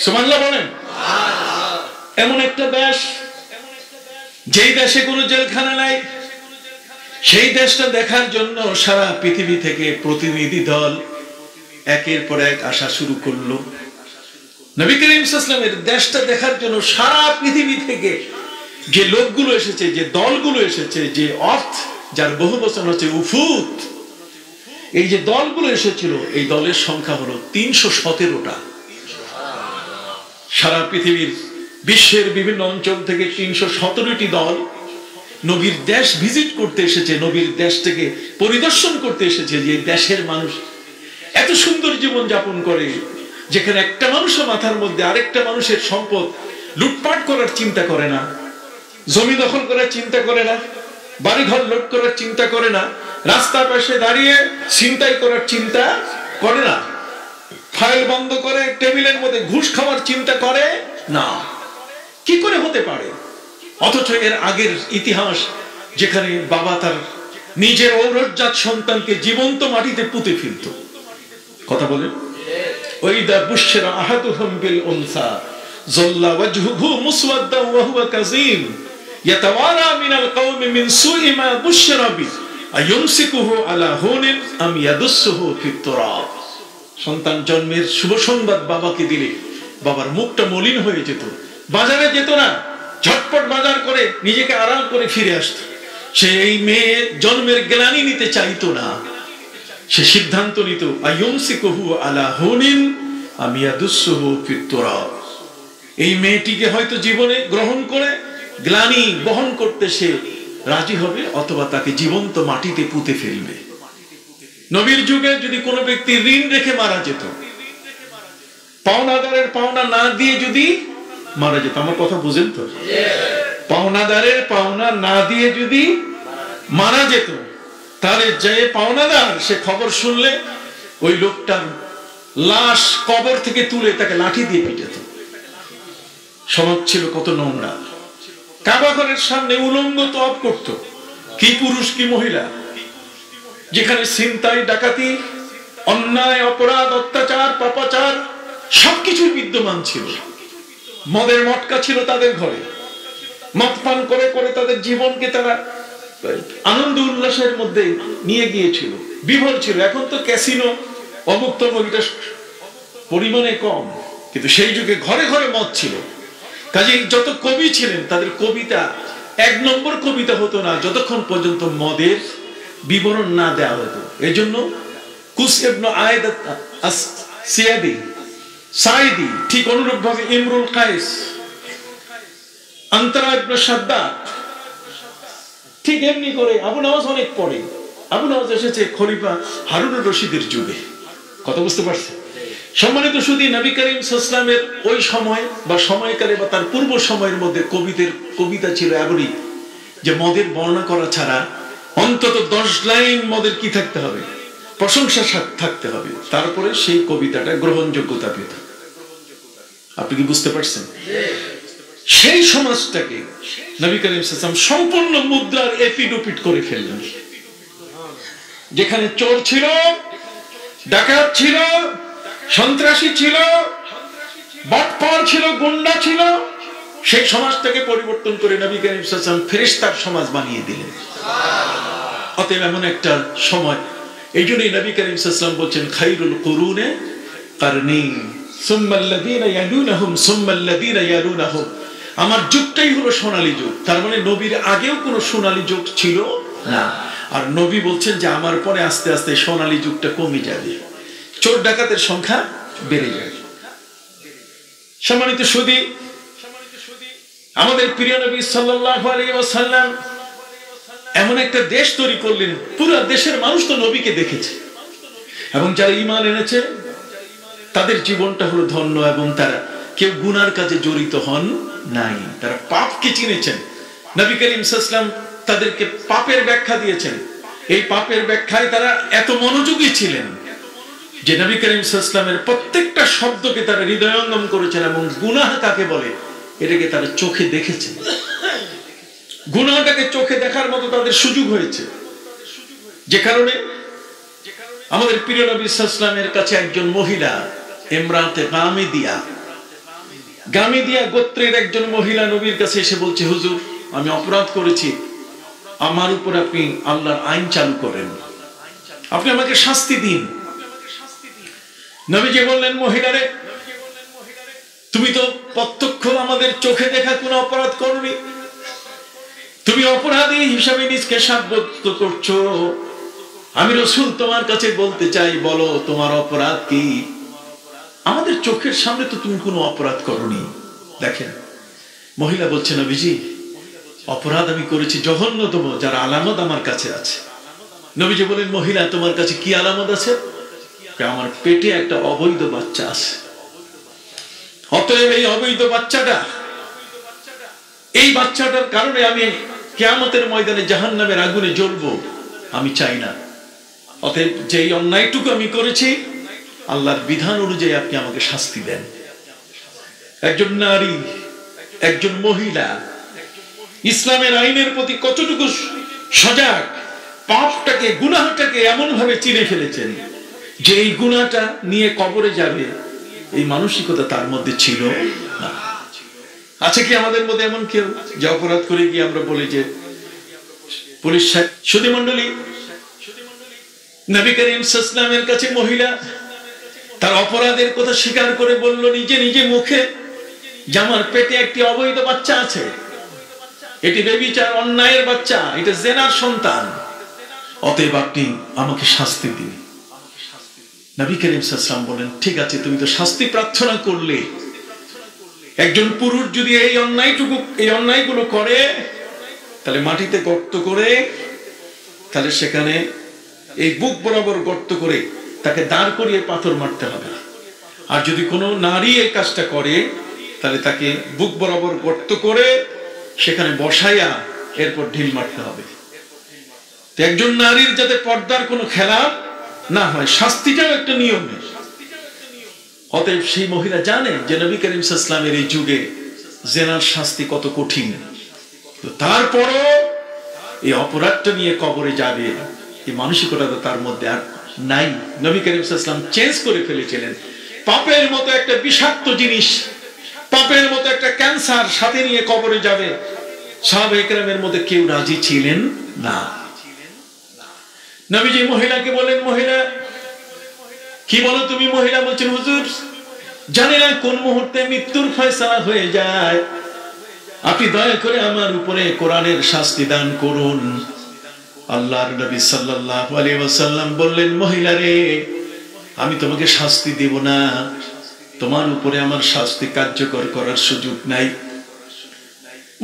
সুবহানাল্লাহ বলেন। এমন একটা দেশ, যেই দেশে কোনো জেলখানা নাই, সেই দেশটা দেখার জন্য সারা পৃথিবী থেকে প্রতিনিধি দল একের পর এক আসা শুরু করলো। নবী করিম সাল্লাল্লাহু আলাইহি ওয়াসাল্লামের দেশটা দেখার জন্য সারা পৃথিবী থেকে যে লোকগুলো এসেছে, যে দলগুলো এসেছে, যে অর্থ যার বহু বচন হচ্ছে উফুত, এই যে দলগুলো এসেছিল, এই দলের সংখ্যা হলো 317টা। সারা পৃথিবীর বিশ্বের বিভিন্ন অঞ্চল থেকে 317টি দল নবীর দেশ ভিজিট করতে এসেছে, নবীর দেশ থেকে পরিদর্শন করতে এসেছে। যে দেশের মানুষ এত সুন্দর জীবন যাপন করে, যেখানে একটা মানুষের মাথার মধ্যে আরেকটা মানুষের সম্পদ লুটপাট করার চিন্তা করে না, জমি দখল করার চিন্তা করে না, বাড়িঘর লুট করার চিন্তা করে না, রাস্তার পাশে দাঁড়িয়ে ছিনতাই করার চিন্তা করে না, ফাইল বন্ধ করে টেবিলের মধ্যে ঘুষ খাওয়ার চিন্তা করে না। কি করে হতে পারে? অথচ এর আগের ইতিহাস, যেখানে বাবা তার নিজের ঔরজাত সন্তানকে জীবন্ত মাটিতে পুঁতে ফেলত। কথা বলেন। ওয়াইদা বুশরা আহাদুহুম বিল উনসা যাল্লা ওয়াজহুহু মুসওয়াদ্দান ওয়া হুয়া কাযীম ইয়াতাওয়ারা মিনাল কওমি মিন সুই মা বুশরা বি আয়ুমসিকুহু আলা হুনিন আম ইয়াদুসসুহু ফিত তুরাব। সন্তান জন্মের শুভ সংবাদ বাবাকে দিলে বাবার মুখটা মলিন হয়ে যেত, বাজারে যেত না, ঝটপট বাজার করে নিজেকে আরাম করে ফিরে আসতো। সে এই মেয়ে জন্মের গ্লানি নিতে চাইতো না, সে সিদ্ধান্ত নিত আয়ুমসিকুহু আলা হুনিন আম ইয়াদুসসুহু ফিত তুরাব। এই মেয়েটিকে হয়তো জীবনে গ্রহণ করে গ্লানি বহন করতে সে রাজি হবে, অথবা তাকে জীবন্ত মাটিতে পুঁতে ফেলবে। নবীর যুগে যদি কোনো ব্যক্তি ঋণ রেখে মারা যেত, পাওনাদারের পাওনা না দিয়ে যদি মারা যেত, আমার কথা বুঝেন তো? পাওনাদারের পাওনা না দিয়ে যদি মারা যেত, তাহলে যে পাওনাদার সে খবর শুনলে ওই লোকটার লাশ কবর থেকে তুলে তাকে লাঠি দিয়ে পিটাত। সমাজ ছিল কত নোংরা। কাবা ঘরের সামনে উলঙ্গ তওয়াফ করত, কি পুরুষ কি মহিলা, যেখানে ছিনতাই, ডাকাতি, অন্যায়, অপরাধ, অত্যাচার, পাপাচার সবকিছুই বিদ্যমান ছিল। মদের মটকা ছিল তাদের ঘরে, মদ পান করে করে তাদের জীবনকে তারা আনন্দ উল্লাসের মধ্যে নিয়ে গিয়েছিল, বিভোর ছিল। এখন তো ক্যাসিনো, অমুক তমুক, এটা পরিমাণে কম, কিন্তু সেই যুগে ঘরে ঘরে মদ ছিল। কাজেই যত কবি ছিলেন তাদের কবিতা 1 নম্বর কবিতা হতো না যতক্ষণ পর্যন্ত মদের বিবরণ না দেওয়া হতো। এজন্য কুস ইবনে আয়েদ আস-সিয়াদি, সাইদি, ঠিক অনুরূপ ভাবে ইমরুল কায়েস, আন্তরা ইবনে শাদ্দাদ, ঠিক এমনি করে আবু নওয়াজ অনেক পরে। আবু নওয়াজ এসেছে খলিফা হারুনুর রশিদের যুগে। কথা বুঝতে পারছেন? সম্মানিত সুধী, নবী করিম সাল্লাল্লাহু আলাইহি ওয়াসাল্লামের ওই সময় বা সময়কালে বা তার পূর্ব সময়ের মধ্যে কবিতা ছিল এমনই যে মদের বর্ণনা করা ছাড়া অন্তত 10 লাইন মদের কি থাকতে হবে, প্রশংসা থাকতে হবে, তারপরে সেই কবিতাটা গ্রহণযোগ্যতা পেত। আপনি কি বুঝতে পারছেন? সেই সমাজটাকে নবী করিম সাল্লাল্লাহু আলাইহি ওয়াসাল্লাম সম্পূর্ণ মুদ্রার এপিড ওপিড করে ফেললেন। যেখানে চোর ছিল, ডাকাত ছিল, সন্ত্রাসী ছিল, বাটপার ছিল, গুন্ডা ছিল, সেই সমাজটাকে পরিবর্তন করে নবী করিম সাল্লাল্লাহু আলাইহি ওয়াসাল্লাম ফেরেশতার সমাজ বানিয়ে দিলেন। অতএব এমন একটা সময়, এই জন্যই নবী করিম সাল্লাল্লাহু আলাইহি ওয়াসাল্লাম বলছেন খায়রুল কুরুনে কারনি সুম্মা আল্লাযীনা ইয়ালুনহুম সুম্মা আল্লাযীনা ইয়ালুনহুম। আমার যুগটাই হলো সোনালী যুগ। তার মানে নবীর আগেও কোনো সোনালী যুগ ছিল না। আর নবী বলছেন যে আমার পরে আস্তে আস্তে সোনালী যুগটা কমে যাবে, চোর ডাকাতের সংখ্যা বেড়ে যাবে। সম্মানিত সুধী, আমাদের প্রিয় নবী সাল্লাল্লাহু আলাইহি ওয়াসাল্লাম এমন একটা দেশ তৈরি করলেন, পুরো দেশের মানুষ তো নবীকে দেখেছে, এবং যারা ঈমান এনেছে তাদের জীবনটা হলো ধন্য, এবং তারা কেউ গুনার কাজে জড়িত হন নাই। তারা পাপকে চিনেছেন। নবী করিম সাল্লাল্লাহু আলাইহি ওয়াসাল্লাম তাদেরকে পাপের ব্যাখ্যা দিয়েছেন। এই পাপের ব্যাখ্যায় তারা এত মনোযোগী ছিলেন যে নবী করিম সাল্লাল্লাহু আলাইহি ওয়াসাল্লামের প্রত্যেকটা শব্দকে তারা হৃদয়ঙ্গম করেছেন, এবং গুনাহ কাকে বলে এটাকে তারা চোখে দেখেছেন। গুনাহটাকে চোখে দেখার মতো তাদের সুযোগ হয়েছে, যে কারণে আমাদের প্রিয় নবী সাল্লাল্লাহু আলাইহি ওয়াসাল্লামের কাছে একজন মহিলা, ইমরাতে গামিদিয়া গোত্রের একজন মহিলা নবীর কাছে এসে বলছে, হুজুর আমি অপরাধ করেছি, আমার উপর আপনি আল্লাহর আইন চালু করেন, আপনি আমাকে শাস্তি দিন। নবীজি বললেন, মহিলারে তুমি তো প্রত্যক্ষ আমাদের চোখে দেখা কোনো অপরাধ করনি, তুমি অপরাধী হিসাবে নিজকে সাব্যস্ত করছো। আমি রাসূল তোমার কাছে বলতে চাই, বলো তোমার অপরাধ কি? আমাদের চোখের সামনে তো তুমি কোনো অপরাধ করনি। দেখেন মহিলা বলছে, নবীজি অপরাধ আমি করেছি জঘন্যতম, যার আলামত আমার কাছে আছে। নবীজি বলেন, মহিলা তোমার কাছে কি আলামত আছে? আমার পেটে একটা অবৈধ বাচ্চা আছে। অতএব এই অবৈধ বাচ্চাটা, এই বাচ্চাটার কারণে আমি কিয়ামতের ময়দানে জাহান্নামের আগুনে জ্বলবো, আমি চাই না। অতএব যেই অন্যায়টুকু আমি করেছি আল্লাহর বিধান অনুযায়ী আপনি আমাকে শাস্তি দেন। একজন নারী, একজন মহিলা ইসলামের আইনের প্রতি কতটুকু সজাগ, পাপটাকে গুনাহটাকে এমন ভাবে চিনে ফেলেছেন যে এই গুনাহটা নিয়ে কবরে যাবে, এই মানসিকতা তার মধ্যে ছিল না। আছে কি আমাদের মধ্যে এমন কেউ যে অপরাধ করে গিয়ে আমরা বলি যে পুলিশ সাহেব? সুধী মণ্ডলী, নবী করিম সাল্লাল্লাহু আলাইহি ওয়াসাল্লামের কাছে মহিলা তার অপরাধের কথা স্বীকার করে বলল নিজে নিজে মুখে যে আমার পেটে একটি অবৈধ বাচ্চা আছে, এটি ব্যভিচার, অন্যায়ের বাচ্চা, এটা জিনার সন্তান, অতএব আপনি আমাকে শাস্তি দিন। নবী করিম সাল্লাল্লাহু আলাইহি ওয়াসাল্লাম বলেন, ঠিক আছে, তুমি তো শাস্তি প্রার্থনা করলে, একজন পুরুষ যদি এই অন্যায়গুলো করে তাহলে মাটিতে গর্ত করে, তাহলে সেখানে এই বুক বরাবর গর্ত করে তাকে দাঁড় করিয়ে পাথর মারতে হবে। আর যদি কোনো নারী এই কাজটা করে তাহলে তাকে বুক বরাবর গর্ত করে সেখানে বসাইয়া এরপর ঢিল মারতে হবে। একজন নারীর যাতে পর্দার কোনো খেলাপ না হয়, শাস্তিটাও একটা নিয়ম। অতএব সেই মহিলা জানে যে নবী করিম সাল্লাল্লাহু আলাইহি ওয়াসাল্লামের এই যুগে জিনার শাস্তি কত কঠিন, তো তারপরও এই অপরাধটা নিয়ে কবরে যাবে এই মানসিকতা তার মধ্যে আর নাই। নবী করিম সাল্লাল্লাহু আলাইহি ওয়াসাল্লাম চেঞ্জ করে ফেলেছিলেন। পাপের মতো একটা বিষাক্ত জিনিস, পাপের মতো একটা ক্যান্সার সাথে নিয়ে কবরে যাবে, সাহাবায়ে কেরামের মধ্যে কেউ রাজি ছিলেন না। নবীজি মহিলাকে বলেন, মহিলা কি বলো তুমি? মহিলা বলছেন, হুজুর জানি না কোন মুহূর্তে মৃত্যুর ফয়সালা হয়ে যায়, আপনি দয়া করে আমার উপরে কোরআনের শাস্তি দান করুন। আল্লাহর নবী সাল্লাল্লাহু আলাইহি ওয়াসাল্লাম বললেন, মহিলা রে, আমি তোমাকে শাস্তি দেব না, তোমার উপরে আমার শাস্তি কার্যকর করার সুযোগ নাই।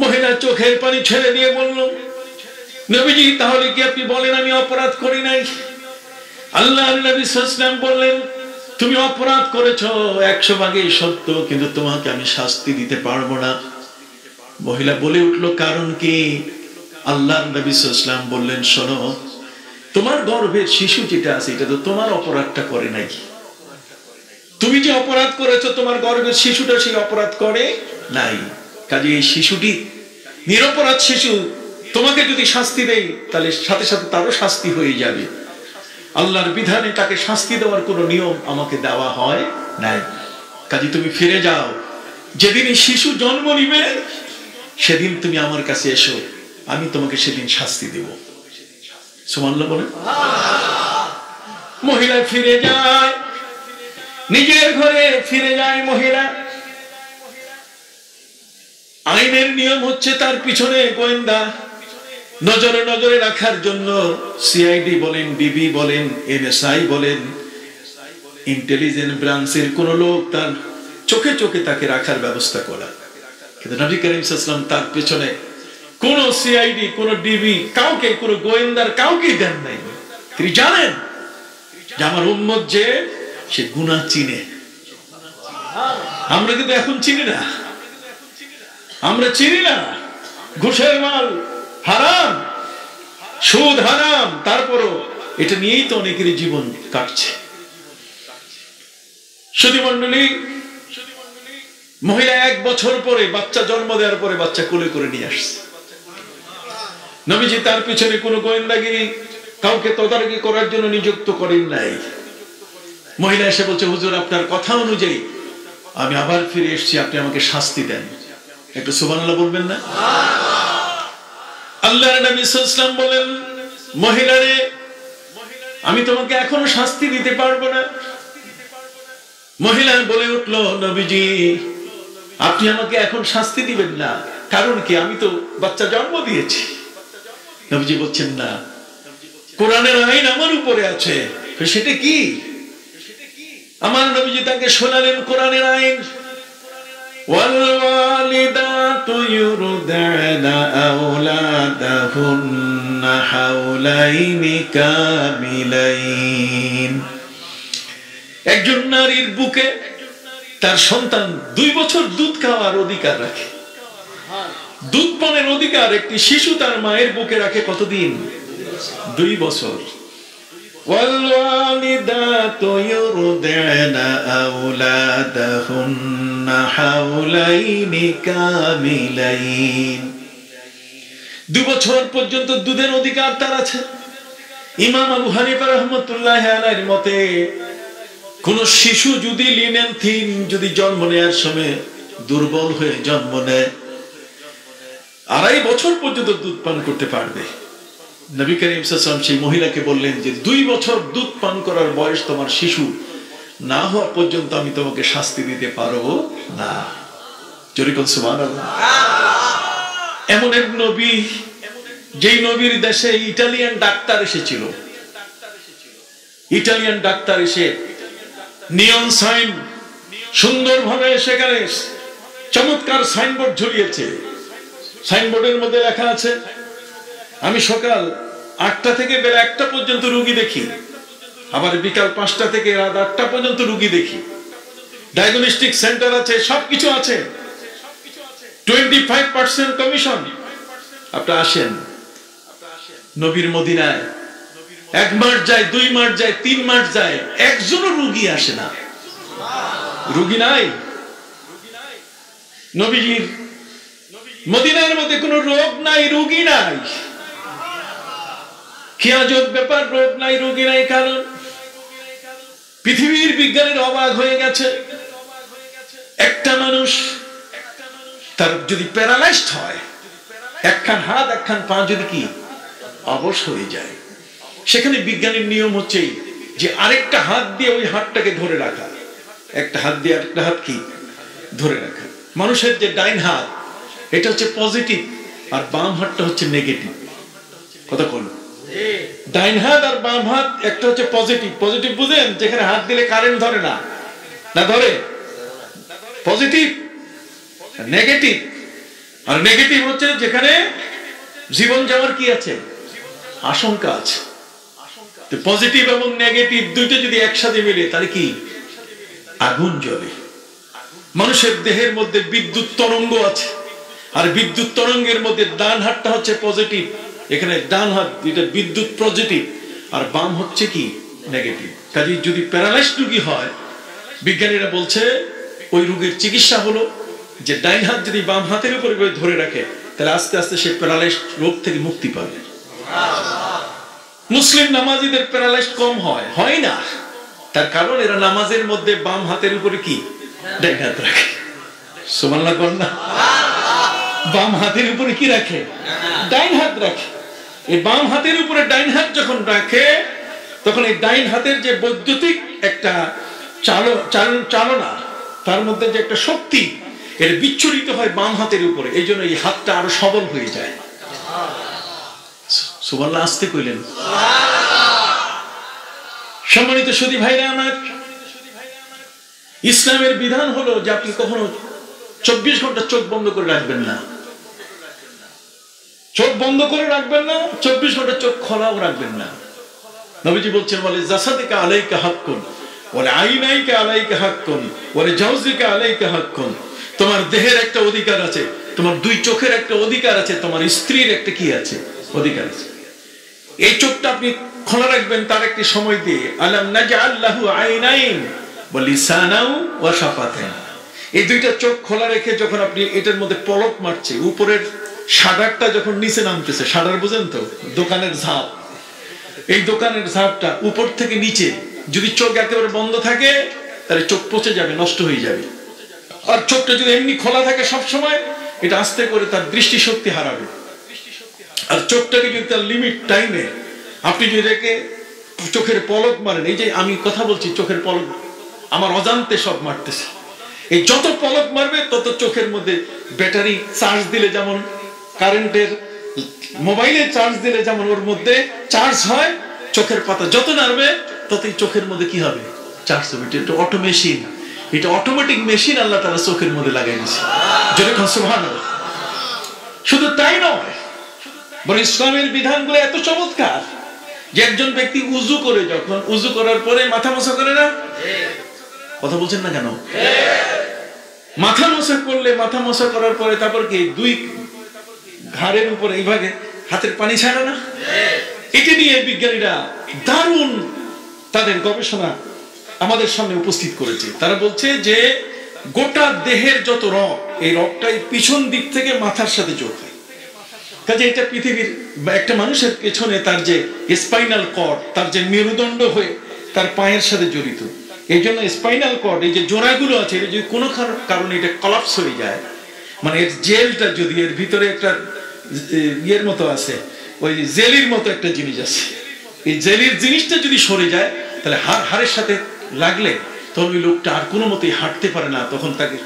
মহিলা চোখের পানি ছেড়ে দিয়ে বলল, নবীজি তাহলে কি আপনি বলেন আমি অপরাধ করি নাই? আল্লাহর নবী সাল্লাল্লাহু আলাইহি ওয়াসাল্লাম বললেন, তুমি অপরাধ করেছো 100 ভাগই সত্য, কিন্তু তোমাকে আমি শাস্তি দিতে পারবো না। মহিলা বলে উঠলো, কারণ কি? আল্লাহর নবী সাল্লাল্লাহু আলাইহি ওয়াসাল্লাম বললেন, শোনো, তোমার গর্ভের শিশু যেটা আছে এটা তো তোমার অপরাধটা করে নাই। তুমি যে অপরাধ করেছো তোমার গর্ভের শিশুটা সেই অপরাধ করে নাই। কাজে এই শিশুটি নিরপরাধ শিশু, তোমাকে যদি শাস্তি দেই তাহলে সাথে সাথে তারও শাস্তি হয়ে যাবে। আল্লাহর বিধানে তাকে শাস্তি দেওয়ার কোনো নিয়ম আমাকে দেওয়া হয় নাই। কাজে তুমি ফিরে যাও, যেদিন এই শিশু জন্ম নিবে সেদিন তুমি আমার কাছে এসো, আমি তোমাকে সেদিন শাস্তি দেব। সুবহানাল্লাহ বলেন। মহিলা ফিরে যায়, নিজের ঘরে ফিরে যায় মহিলা। আইনের নিয়ম হচ্ছে তার পিছনে গোয়েন্দা নজরে নজরে রাখার জন্য সিআইডি বলেন, ডিবি বলেন, এনএসআই বলেন, ইন্টেলিজেন্স ব্রাঞ্চের কোন লোক তার চোখে চোখে তাকে রাখার ব্যবস্থা করা। কিন্তু নবী করিম সাল্লাল্লাহু আলাইহি ওয়াসাল্লাম তার পেছনে কোন সিআইডি, কোন ডিবি, কাউকে, কোন গোয়েন্দার কাউকে দেন নাই। তিনি জানেন যে আমার উম্মত যে সে গুনাহ চিনে। আমরা কিন্তু এখন চিনি না, আমরা চিনি না। ঘুষের মাল হারাম, সুদ হারাম, তারপরও এটা নিয়েই তো অনেকেরই জীবন কাটছে। সুধী মণ্ডলী, মহিলা 1 বছর পরে বাচ্চা জন্ম দেওয়ার পরে বাচ্চা কোলে করে নিয়ে আসছে। নবীজি তার পিছনে কোনো গোয়েন্দাগিরি, কাউকে তদারকি করার জন্য নিযুক্ত করেন নাই। মহিলা এসে বলছে, হুজুর আপনার কথা অনুযায়ী আমি আবার ফিরে এসেছি, আপনি আমাকে শাস্তি দেন। একটু সুবহানাল্লাহ বলবেন না? আল্লাহর নবী সাল্লাল্লাহু আলাইহি ওয়াসাল্লাম বলেন, মহিলারে আমি তোমাকে এখনো শাস্তি দিতে পারবো না। মহিলা বলে উঠলো, নবীজি আপনি আমাকে এখন শাস্তি দিবেন না, কারণ কি? আমি তো বাচ্চা জন্ম দিয়েছি। নবীজি বলছেন, না, কোরআনের আইন আমার উপরে আছে। সেটা কি? আমার নবীজি তাকে শোনালেন কোরআনের আইন। ওয়ালওয়ালিদাতু ইউরদি'না আওলাদাহুন্না হাওলাইনি কামিলাইন। একজন নারীর বুকে তার সন্তান 2 বছর দুধ খাওয়ার অধিকার রাখে। দুধ পানের অধিকার একটি শিশু তার মায়ের বুকে রাখে কতদিন? 2 বছর। ওয়ালওয়ালিদাতু ইউরদি'না আওলাদাহুন্না হাওলাইনি কামিলাইন। 2 বছর পর্যন্ত দুধের অধিকার তার আছে। ইমাম আবু হানিফা রাহমাতুল্লাহি আলাইহির মতে কোন শিশু যদি লিনেনথিন যদি জন্ম নেওয়ার সময় দুর্বল হয়ে জন্ম নেয়, 2.5 বছর পর্যন্ত দুধ পান করতে পারবে। নবী করিম সাল্লাল্লাহু আলাইহি ওয়াসাল্লাম সেই মহিলাকে বললেন যে 2 বছর দুধ পান করার বয়স তোমার শিশু না হওয়া পর্যন্ত আমি তোমাকে শাস্তি দিতে পারবো না। জোরে বলুন সুবহানাল্লাহ। এমন এক নবী, যেই নবীর দেশে ইটালিয়ান ডাক্তার এসেছিল। ইটালিয়ান ডাক্তার এসে নিয়ন সাইন সুন্দরভাবে সেখানে চমৎকার সাইনবোর্ড ঝুলিয়েছে। সাইনবোর্ডের মধ্যে লেখা আছে, আমি সকাল 8টা থেকে বেলা 1টা পর্যন্ত রোগী দেখি, আবার বিকাল 5টা থেকে রাত 8টা পর্যন্ত রোগী দেখি। ডায়াগনস্টিক সেন্টার আছে, সবকিছু আছে। 25% কমিশন। আপনি আসেন নবীর মদিনায়, 1 মাস যায়, 2 মাস যায়, 3 মাস যায়, একজনও রোগী আসে না। রোগী নাই। নবীজির মদিনার মধ্যে কোনো রোগ নাই, রোগী নাই। কি আজব ব্যাপার, রোগ নাই, রোগী নাই। কারণ পৃথিবীর বিজ্ঞানের অবাক হয়ে গেছে। একটা মানুষ তার যদি প্যারালাইজড হয়, একখান হাত একখান পা যদি কি অবশ হয়ে যায়, সেখানে বিজ্ঞানের নিয়ম হচ্ছে যে আরেকটা হাত দিয়ে ওই হাতটাকে ধরে রাখা, একটা হাত দিয়ে আরেকটা হাত কি ধরে রাখা। মানুষের যে ডাইন হাত এটা হচ্ছে পজিটিভ, আর বাম হাতটা হচ্ছে নেগেটিভ। কথা বল, ডাইন হাত আর বাম হাত একটা হচ্ছে পজিটিভ। পজিটিভ বুঝেন? যেখানে হাত দিলে কারেন্ট ধরে না, না ধরে। Positive negative. আর নেগেটিভ হচ্ছে যেখানে জীবন যাওয়ার কি আছে, আশঙ্কা আছে। তো পজিটিভ এবং নেগেটিভ দুইটা যদি একসাথে মিলে তাহলে কি আগুন জ্বলে। মানুষের দেহের মধ্যে বিদ্যুৎ তরঙ্গ আছে, আর বিদ্যুৎ তরঙ্গের মধ্যে ডান হাতটা হচ্ছে পজিটিভ, এখানে ডান হাত এটা বিদ্যুৎ পজিটিভ, আর বাম হচ্ছে কি নেগেটিভ। কাজে যদি প্যারালাইজড রোগী হয়, বিজ্ঞানীরা বলছে ওই রোগের চিকিৎসা হলো যে ডাইন হাত যদি বাম হাতের উপরে ধরে রাখে তাহলে আস্তে আস্তে সে প্যারালাইজড রোগ থেকে মুক্তি পাবে। মুসলিম নামাজিদের প্যারালাইজড কম হয় না, তার কারণ এরা নামাজের মধ্যে বাম হাতের উপরে কি ডাইন হাত রাখে। সুবহানাল্লাহ বলেন না? বাম হাতের উপরে কি রাখে? ডাইন হাত রাখে। এই বাম হাতের উপরে ডাইন হাত যখন রাখে তখন এই ডাইন হাতের যে বৈদ্যুতিক একটা চালনা, তার মধ্যে যে একটা শক্তি, এর বিচ্ছুরিত হয় বাম হাতের উপরে। এই জন্য এই হাতটা আরো সবল হয়ে যায়। সুবহানাল্লাহ আসতে কইলেন। সম্মানিত সুধী ভাইরা আমার, ইসলামের বিধান হলো যে আপনি কখনো 24 ঘন্টা চোখ বন্ধ করে রাখবেন না। চোখ বন্ধ করে রাখবেন না, 24 ঘন্টা চোখ খোলাও রাখবেন না। নবীজি বলছেন, বলে জাসাদিকা আলাইকা হাক্কুন ওয়া আইনাইকা আলাইকা হাক্কুন ওয়া জাওজিকা আলাইকা হাক্কুন। তোমার দেহের একটা অধিকার আছে, তোমার দুই চোখের একটা অধিকার আছে, তোমার স্ত্রীর একটা কি আছে? অধিকার আছে। এই চোখটা আপনি খোলা রাখবেন তার একটি সময় দিয়ে। আলাম নাজআল লাহু আইনাইন ওয়া লিসানাও ওয়া শাফাতাইন। এই দুইটা চোখ খোলা রেখে যখন আপনি এটার মধ্যে পলক মারছে, উপরের শাটারটা যখন নিচে নামতেছে, শাটার বুঝেন তো, দোকানের ঝাপ, এই দোকানের ঝাপটা উপর থেকে নিচে যদি চোখ একেবারে বন্ধ থাকে তাহলে চোখ পচে যাবে, নষ্ট হয়ে যাবে। আর চোখটা যদি এমনি খোলা থাকে সব সময়, এটা আস্তে করে তার দৃষ্টিশক্তি হারাবে। আর চোখটাকে যদি তার লিমিট টাইমে আপনি যদি রেখে চোখের পলক মারেন, এই যে আমি কথা বলছি চোখের পলক আমার অজান্তে সব মারতেছে, এই যত পলক মারবে তত চোখের মধ্যে ব্যাটারি চার্জ দিলে যেমন কারেন্টের মোবাইলে চার্জ দিলে যেমন ওর মধ্যে চার্জ হয়, চোখের পাতা যত নাড়বে ততই চোখের মধ্যে কি হবে? চার্জ হবে। এটা অটোমেশিন, এটা অটোমেটিক মেশিন আল্লাহ তাআলা চোখের মধ্যে লাগাই দিয়েছে। যেরকম সুবহানাল্লাহ। শুধু তাই নয়, বরং ইসলামের বিধানগুলো এত চমৎকার যে একজন ব্যক্তি উযু করে, যখন উযু করার পরে মাথা মোছা করে না? কথা বলছেন না কেন? মাথা মোছা করলে, মাথা মোছা করার পরে তারপর কি দুই ঘাড়ের উপরে এইভাবে হাতের পানি ছাড়ে না? এটা নিয়ে বিজ্ঞানীরা দারুণ তাদের গবেষণা আমাদের সামনে উপস্থিত করেছে। তারা বলছে যে গোটা দেহের যত রগ, এই রগটাই পিছন দিক থেকে মাথার সাথে যোগ হয়। কাজে এটা পৃথিবীর একটা মানুষের পেছনে তার যে স্পাইনাল কর্ড, তার যে মেরুদণ্ড হয়ে তার পায়ের সাথে জড়িত, এই জন্য স্পাইনাল কর্ড, এই যে জোড়াগুলো আছে, এটা যদি কোনো কারণে এটা কলাপস হয়ে যায়, মানে এর জেলটা যদি, এর ভিতরে একটা ইয়ের মতো আছে, ওই জেলির মতো একটা জিনিস আছে, এই জেলির জিনিসটা যদি সরে যায় তাহলে হাড়ের সাথে লাগলে তখন ওই লোকটা আর কোনো মতেই হাঁটতে পারে না। তখন তাকে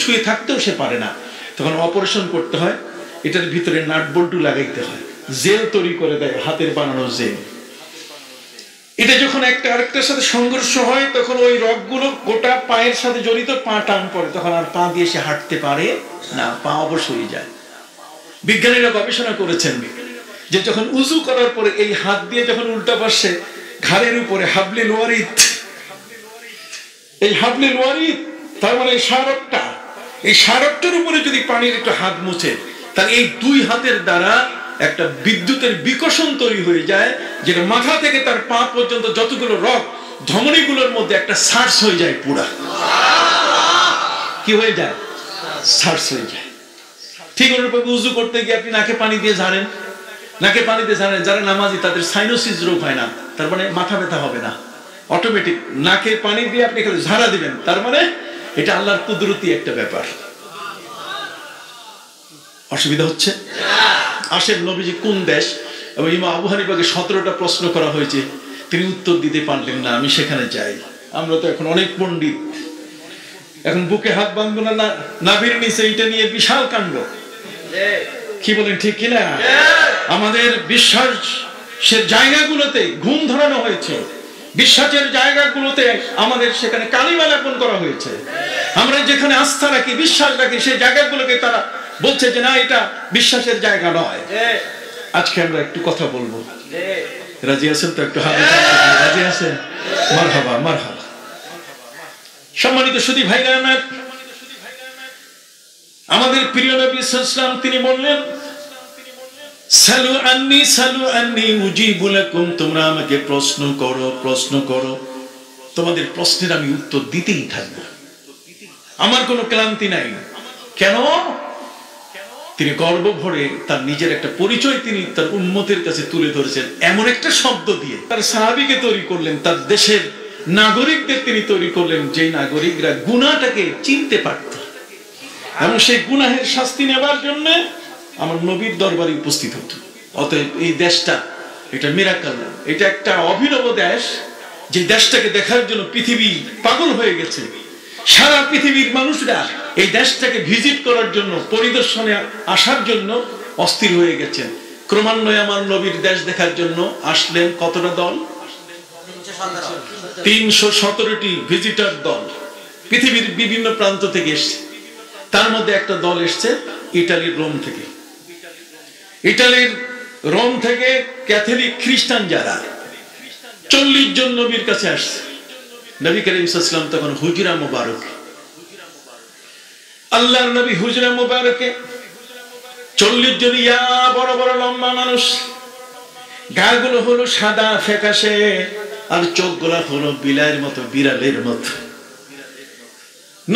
শুয়ে থাকতেও সে পারে না, তখন অপারেশন করতে হয়, এটার ভিতরে নাট বল্টু লাগাইতে হয়, জেল তৈরি করে দেয়, হাতের বানানো জেল। এটা যখন একটা আরেকটার সাথে সংঘর্ষ হয় তখন ওই রগগুলো গোটা পায়ের সাথে জড়িত, পা টান পড়ে, তখন আর পা দিয়ে সে হাঁটতে পারে না, পা অবশ হয়ে যায়। বিজ্ঞানীরা গবেষণা করেছেন যে যখন উযু করার পরে এই হাত দিয়ে যখন উল্টা পাশে ঘাড়ের উপরে হাবলিল ওয়ারিদ, এই হাবলিল ওয়ারিদ তার মানে শারকটা, এই শারকটার উপরে যদি পানির একটু হাত মুছে, তাহলে এই দুই হাতের দ্বারা একটা বিদ্যুতের বিকর্ষণ তৈরি হয়ে যায়, যেটা মাথা থেকে তার পা পর্যন্ত যতগুলো রগ, ধমনীগুলোর মধ্যে একটা সার্চ হয়ে যায়, পুরা কি হয়ে যায়? সার্চ হয়ে যায়। ঠিক অনুরূপে উযু করতে গিয়ে আপনি নাকে পানি দিয়ে ঝাড়েন, নাকে পানি দিয়ে ঝাড়েন, যারা নামাজি তাদের সাইনোসিস রোগ হয় না, তার মানে মাথা ব্যথা হবে না, অটোমেটিক নাকে পানি দিয়ে আপনি খালি ঝাড়া দিবেন, তার মানে এটা আল্লাহর কুদরতি একটা ব্যাপার। অসুবিধা হচ্ছে? আসেন, নবীজি কোন দেশ, এবং ইমাম আবু হানিফাকে 17টা প্রশ্ন করা হয়েছে, তিনি উত্তর দিতে পারলেন না, আমি সেখানে যাই। আমরা তো এখন অনেক পণ্ডিত, এখন বুকে হাত বাঁধবো না, নাভির নিচে এটা নিয়ে বিশাল কাণ্ড, কি বলেন ঠিক কিনা? আমাদের বিশ্বাসের জায়গাগুলোতে ঘুম ধরানো হয়েছে, বিশ্বাসের জায়গাগুলোতে আমাদের সেখানে কালিমা লেপন করা হয়েছে। আমরা যেখানে আস্থা রাখি, বিশ্বাস রাখি, সেই জায়গাগুলোকে তারা বলছে যে না, এটা বিশ্বাসের জায়গা নয়। আজকে আমরা একটু কথা বলবো, রাজি আছেন তো? একটু হাতে রাজি আছেন? মারহাবা মারহাবা। সম্মানিত সুধী ভাইরা আমার, আমাদের প্রিয় নবী সাল্লাল্লাহু আলাইহি ওয়াসাল্লাম তিনি বললেন, সালু আন্নি উজিবু লাকুম, তোমরা আমাকে প্রশ্ন করো, তোমাদের প্রশ্নের আমি উত্তর দিতেই থাকবো, আমার কোনো ক্লান্তি নাই। কেন? তিনি গর্ব ভরে তার নিজের একটা পরিচয় তিনি তার উম্মতের কাছে তুলে ধরেছেন এমন একটা শব্দ দিয়ে। তার সাহাবীকে তৈরি করলেন, তার দেশের নাগরিকদের তিনি তৈরি করলেন, যে নাগরিকরা গুনাহটাকে চিনতে পারত এবং সেই গুনাহের শাস্তি নেবার জন্য আমার নবীর দরবারে উপস্থিত হতো। অতএব এই দেশটা এটা মিরাকল, এটা একটা অভিনব দেশ, যে দেশটাকে দেখার জন্য পৃথিবী পাগল হয়ে গেছে। সারা পৃথিবীর মানুষরা এই দেশটাকে ভিজিট করার জন্য, পরিদর্শনে আসার জন্য অস্থির হয়ে গেছেন। ক্রমান্বয়ে আমার নবীর দেশ দেখার জন্য আসলেন কতটা দল? 317টি ভিজিটর দল পৃথিবীর বিভিন্ন প্রান্ত থেকে এসছে। তার মধ্যে একটা দল এসছে ইটালির রোম থেকে। ইটালির রোম থেকে ক্যাথলিক খ্রিস্টান যারা 40 জন নবীর কাছে আসছে। নবী করিম সাল্লাল্লাহু আলাইহি ওয়াসাল্লাম তখন হুজরা মুবারকে, আল্লাহর নবী হুজরা মুবারকে 40 জন ইয়া বড় বড় লম্বা মানুষ, গাগুলো হলো সাদা ফ্যাকাশে আর চোখগুলো হলো বিলাইয়ের মতো, বিড়ালের মতো।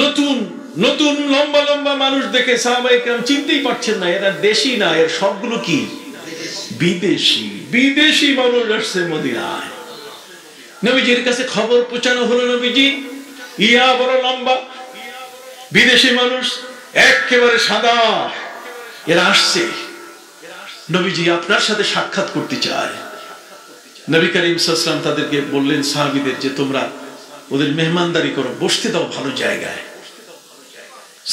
নতুন নতুন লম্বা লম্বা মানুষ দেখে সাহাবায়ে কেরাম চিনতেই পারছেন না এরা দেশি না, এর সবগুলো কি বিদেশি। বিদেশি মানুষ আসছে মদিনায়। নবীজির কাছে খবর পৌঁছানো হলো, নবীজি ইয়া বড় লম্বা বিদেশি মানুষ, একেবারে সাদা, এরা আসছে, নবীজি আপনার সাথে সাক্ষাৎ করতে চায়। নবী করিম সাল্লাল্লাহু আলাইহি ওয়াসাল্লাম তাদেরকে বললেন সাহাবীদের যে তোমরা ওদের মেহমানদারি করো, বসতে দাও ভালো জায়গায়।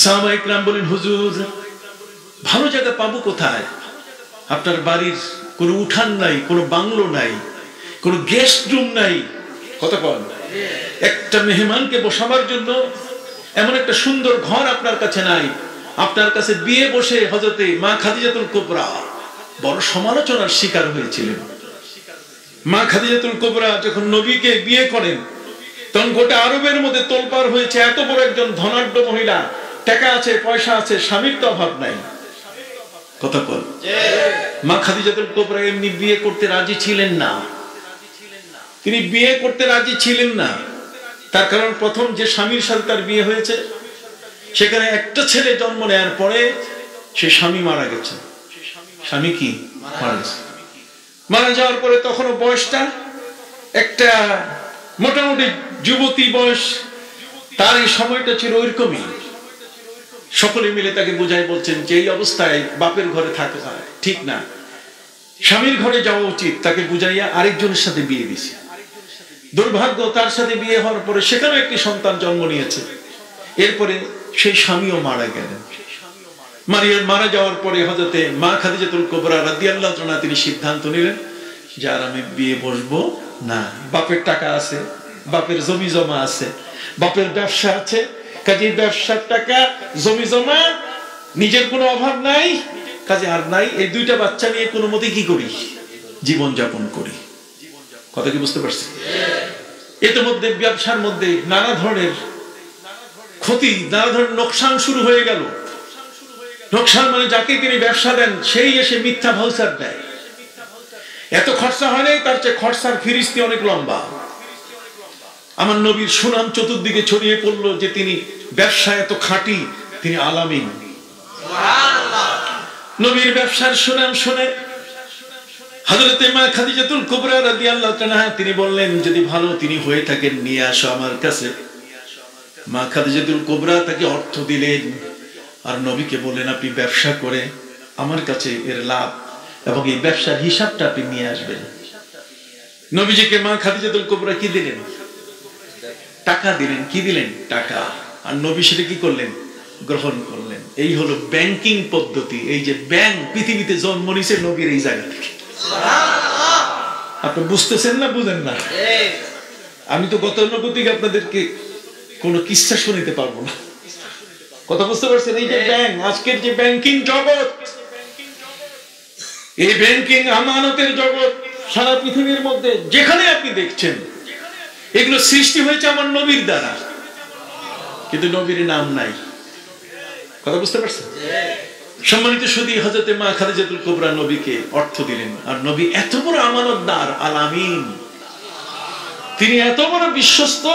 সাহাবায়ে কেরাম বলেন হুজুর ভালো জায়গা পাবো কোথায়? আপনার বাড়ির কোনো উঠান নাই, কোনো বাংলো নাই, কোনো গেস্ট রুম নাই, কথা বল, একটা মেহমানকে বসাবার জন্য এমন একটা সুন্দর ঘর আপনার কাছে নাই। আপনার কাছে বিয়ে বসে হযরতে মা খাদিজাতুল কুবরা বড় সমালোচনার শিকার হয়েছিলেন। মা খাদিজাতুল কুবরা যখন নবীকে বিয়ে করেন তখন গোটা আরবের মধ্যে তোলপাড় হয়েছে, এত বড় একজন ধনাঢ্য মহিলা, টাকা আছে, পয়সা আছে, স্বামীর তো অভাব নাই, কথা বল। মা খাদিজাতুল কুবরা এমনি বিয়ে করতে রাজি ছিলেন না, তিনি বিয়ে করতে রাজি ছিলেন না। তার কারণ প্রথম যে স্বামীর সাথে তার বিয়ে হয়েছে সেখানে একটা ছেলে জন্ম নেওয়ার পরে সে স্বামী মারা গেছে। স্বামী কি মারা গেছে, মারা যাওয়ার পরে তখনও বয়সটা একটা মোটামুটি যুবতী বয়স, তার এই সময়টা ছিল ওইরকমই। সকলে মিলে তাকে বুঝাই বলছেন যে এই অবস্থায় বাপের ঘরে থাকা ঠিক না, স্বামীর ঘরে যাওয়া উচিত। তাকে বুঝাইয়া আরেকজনের সাথে বিয়ে দিয়েছে। দুর্ভাগ্য, তার সাথে বিয়ে হওয়ার পরে সেখানেও একটি সন্তান জন্ম নিয়েছে। এরপরে সেই স্বামীও মারা গেলেন। মারা যাওয়ার পরে হযরতে মা খাদিজাতুল কুবরা রাদিয়াল্লাহু তাআলা তিনি সিদ্ধান্ত নিলেন যে আর আমি বিয়ে বসবো না। বাপের টাকা আছে, বাপের জমি জমা আছে, বাপের ব্যবসা আছে, কাজে ব্যবসার টাকা, জমি জমা, নিজের কোনো অভাব নাই, কাজে আর নাই। এই দুইটা বাচ্চা নিয়ে কোনো মতে কি করি, জীবন যাপন করি। কথা কি বুঝতে পারছি? এর মধ্যে ব্যবসার মধ্যে নানা ধরনের ক্ষতি, নানা ধরনের নোকসান শুরু হয়ে গেল। নোকসান মানে যাকে তিনি ব্যবসা দেন সেই এসে মিথ্যা ভাউচার দেয়। এত খরচা হয় নাই, তার চেয়ে খরচার ফিরিস্তি অনেক লম্বা। আমার নবীর সুনাম চতুর্দিকে ছড়িয়ে পড়লো যে তিনি ব্যবসা এত খাঁটি, তিনি আলামিন। নবীর ব্যবসার সুনাম শুনে হযরতে মা খাদিজাতুল কুবরা রাদিয়াল্লাহু তাআলা তিনি বললেন যদি ভালো তিনি হয়ে থাকেন নিয়ে আসো আমার কাছে। মা খাদিজাতুল কুবরা তাকে অর্থ দিলেন আর নবীকে বললেন আপনি ব্যবসা করে আমার কাছে এর লাভ এবং এই ব্যবসার হিসাবটা আপনি নিয়ে আসবেন। নবীজিকে মা খাদিজাতুল কুবরা কি দিলেন? টাকা দিলেন। কি দিলেন? টাকা। আর নবী সেটা কি করলেন? গ্রহণ করলেন। এই হলো ব্যাংকিং পদ্ধতি। এই যে ব্যাংক পৃথিবীতে জন্ম নিয়েছে নবীর এই জায়গা থেকে। আপনি বুঝতেছেন না, বুঝেন না? আমি তো গতানুগতিক আপনাদেরকে কোনো কিচ্ছা শুনিতে পারবো না, কথা বুঝতে পারছেন? এই যে ব্যাংক, আজকের যে ব্যাংকিং জগৎ, এই ব্যাংকিং আমানতের জগৎ সারা পৃথিবীর মধ্যে যেখানে আপনি দেখছেন এগুলো সৃষ্টি হয়েছে আমার নবীর দ্বারা, কিন্তু নবীর নাম নাই। কথা বুঝতে পারছেন? সম্মানিত সুধী, হযরতে মা খাদিজাতুল কুবরা নবীকে অর্থ দিলেন। আর নবী এত বড় আমানতদার, আল-আমিন, তিনি এত বড় বিশ্বস্ত,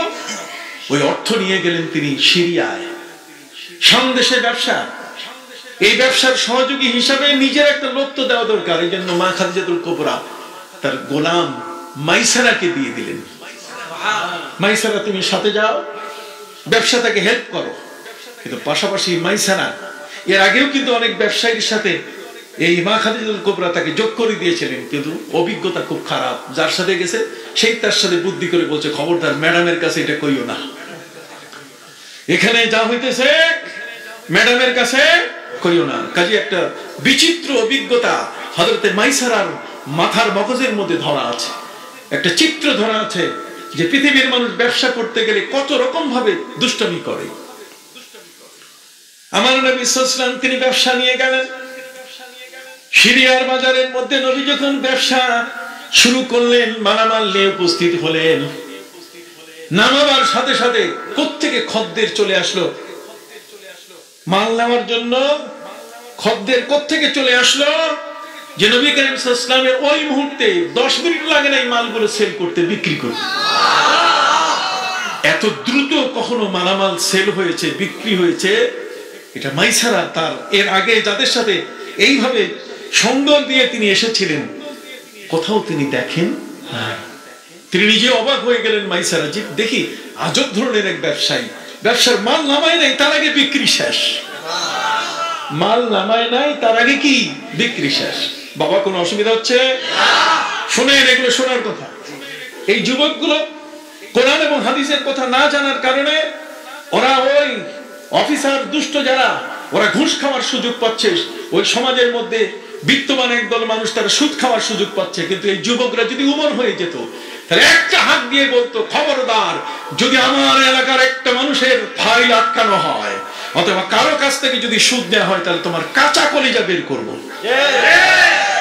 ওই অর্থ নিয়ে গেলেন তিনি সিরিয়ায়। সামদেশে ব্যবসা, এই ব্যবসার সহযোগী হিসাবে নিজের একটা লোক তো দেওয়া দরকার। এই জন্য মা খাদিজাতুল কুবরা তার গোলাম মাইসারাকে দিয়ে দিলেন, মাইসারা তুমি সাথে যাও, ব্যবসাটাকে হেল্প করো। কিন্তু পাশাপাশি মাইসারা এর আগেও কিন্তু অনেক ব্যবসায়ীর সাথে এই মা খাদিজাতুল কুবরা তাকে যোগ করে দিয়েছিলেন, কিন্তু অভিজ্ঞতা খুব খারাপ। যার সাথে গেছে সেই তার সাথে বুদ্ধি করে বলছে, খবরদার ম্যাডামের কাছে এটা কইও না, এখানে যা হইতেছে ম্যাডামের কাছে কইও না। কাজে একটা বিচিত্র অভিজ্ঞতা হযরতে মাইসারার মাথার মগজের মধ্যে ধরা আছে, একটা চিত্র ধরা আছে যে পৃথিবীর মানুষ ব্যবসা করতে গেলে কত রকম ভাবে দুষ্টামি করে। আমার নবী সাল্লাল্লাহু আলাইহি ওয়াসাল্লাম তিনি ব্যবসা নিয়ে গেলেন সিরিয়ার বাজারের মধ্যে। নবী যখন ব্যবসা শুরু করলেন, মালামাল নিয়ে উপস্থিত হলেন, নামাবার সাথে সাথে কোত্থেকে খদ্দের চলে আসলো মাল নেওয়ার জন্য। খদ্দের কোত্থেকে চলে আসলো যে নবী করিম সাল্লাল্লাহু আলাইহি ওয়াসাল্লামের ওই মুহূর্তে 10 মিনিট লাগে না এই মালগুলো সেল করতে, বিক্রি করতে। এত দ্রুত কখনো মালামাল সেল হয়েছে, বিক্রি হয়েছে, এটা মাইসারা তার এর আগে যাদের সাথে এইভাবে সঙ্গ দিয়ে তিনি এসেছিলেন কোথাও তিনি দেখেন। তিনি নিজে অবাক হয়ে গেলেন মাইসারা, যে দেখি আজব ধরনের এক ব্যবসায়ী, ব্যবসার মাল নামায় নাই তার আগে বিক্রি শেষ, মাল নামায় নাই তার আগে কি বিক্রি শেষ। বাবা কোনো অসুবিধা হচ্ছে? শোনেন, এগুলো শোনার কথা। এই যুবকগুলো কোরআন এবং হাদিসের কথা না জানার কারণে ওরা ওই অফিসার দুষ্ট যারা, ওরা ঘুষ খাওয়ার সুযোগ পাচ্ছে। ওই সমাজের মধ্যে বিত্তবান একদল মানুষ তারা সুদ খাওয়ার সুযোগ পাচ্ছে। কিন্তু এই যুবকরা যদি উমর হয়ে যেত তাহলে একটা হাত দিয়ে বলতো, খবরদার যদি আমার এলাকার একটা মানুষের ফাইল আটকানো হয় অথবা কারো কাছ থেকে যদি সুদ দেওয়া হয় তাহলে তোমার কাঁচা কলিজা বের করবো।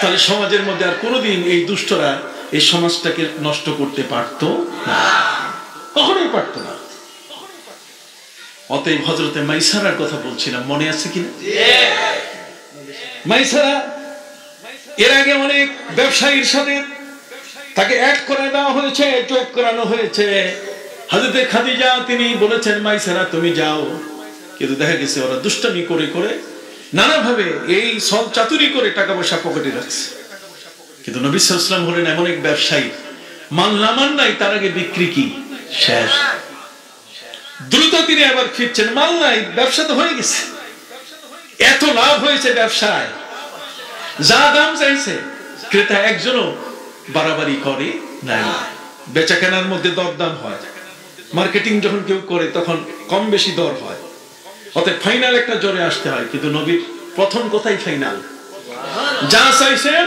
তাহলে সমাজের মধ্যে আর কোনোদিন এই দুষ্টরা এই সমাজটাকে নষ্ট করতে পারতো না, কখনোই পারতো না। অতএব হযরতে মাইসারার কথা বলছিলাম, মনে আছে কিনা? মাইসারা এর আগে অনেক ব্যবসায়ীর সাথে তাকে এক করে দেওয়া হয়েছে, যোগ করানো হয়েছে। হযরতে খাদিজা তিনি বলেছেন, মাইসারা তুমি যাও। কিন্তু দেখা গেছে ওরা দুষ্টামি করে করে নানাভাবে এই সব চাতুরি করে টাকা পয়সা পকেটে রাখছে। কিন্তু নবী সাল্লাল্লাহু আলাইহি ওয়াসাল্লাম হলেন এমন এক ব্যবসায়ী, মাল নামান নাই তার আগে বিক্রি কি শেষ। দ্রুত তিনি আবার ফিরছেন, মাল নাই, ব্যবসা তো হয়ে গেছে, এত লাভ হয়েছে ব্যবসায়, যা দাম চাইছে ক্রেতা একজনও বাড়াবাড়ি করে নাই। বেচা কেনার মধ্যে দরদাম হয়, মার্কেটিং যখন কেউ করে তখন কম বেশি দর হয়, অতএব ফাইনাল একটা জোরে আসতে হয়। কিন্তু নবীর প্রথম কথাই ফাইনাল, যা চাইছেন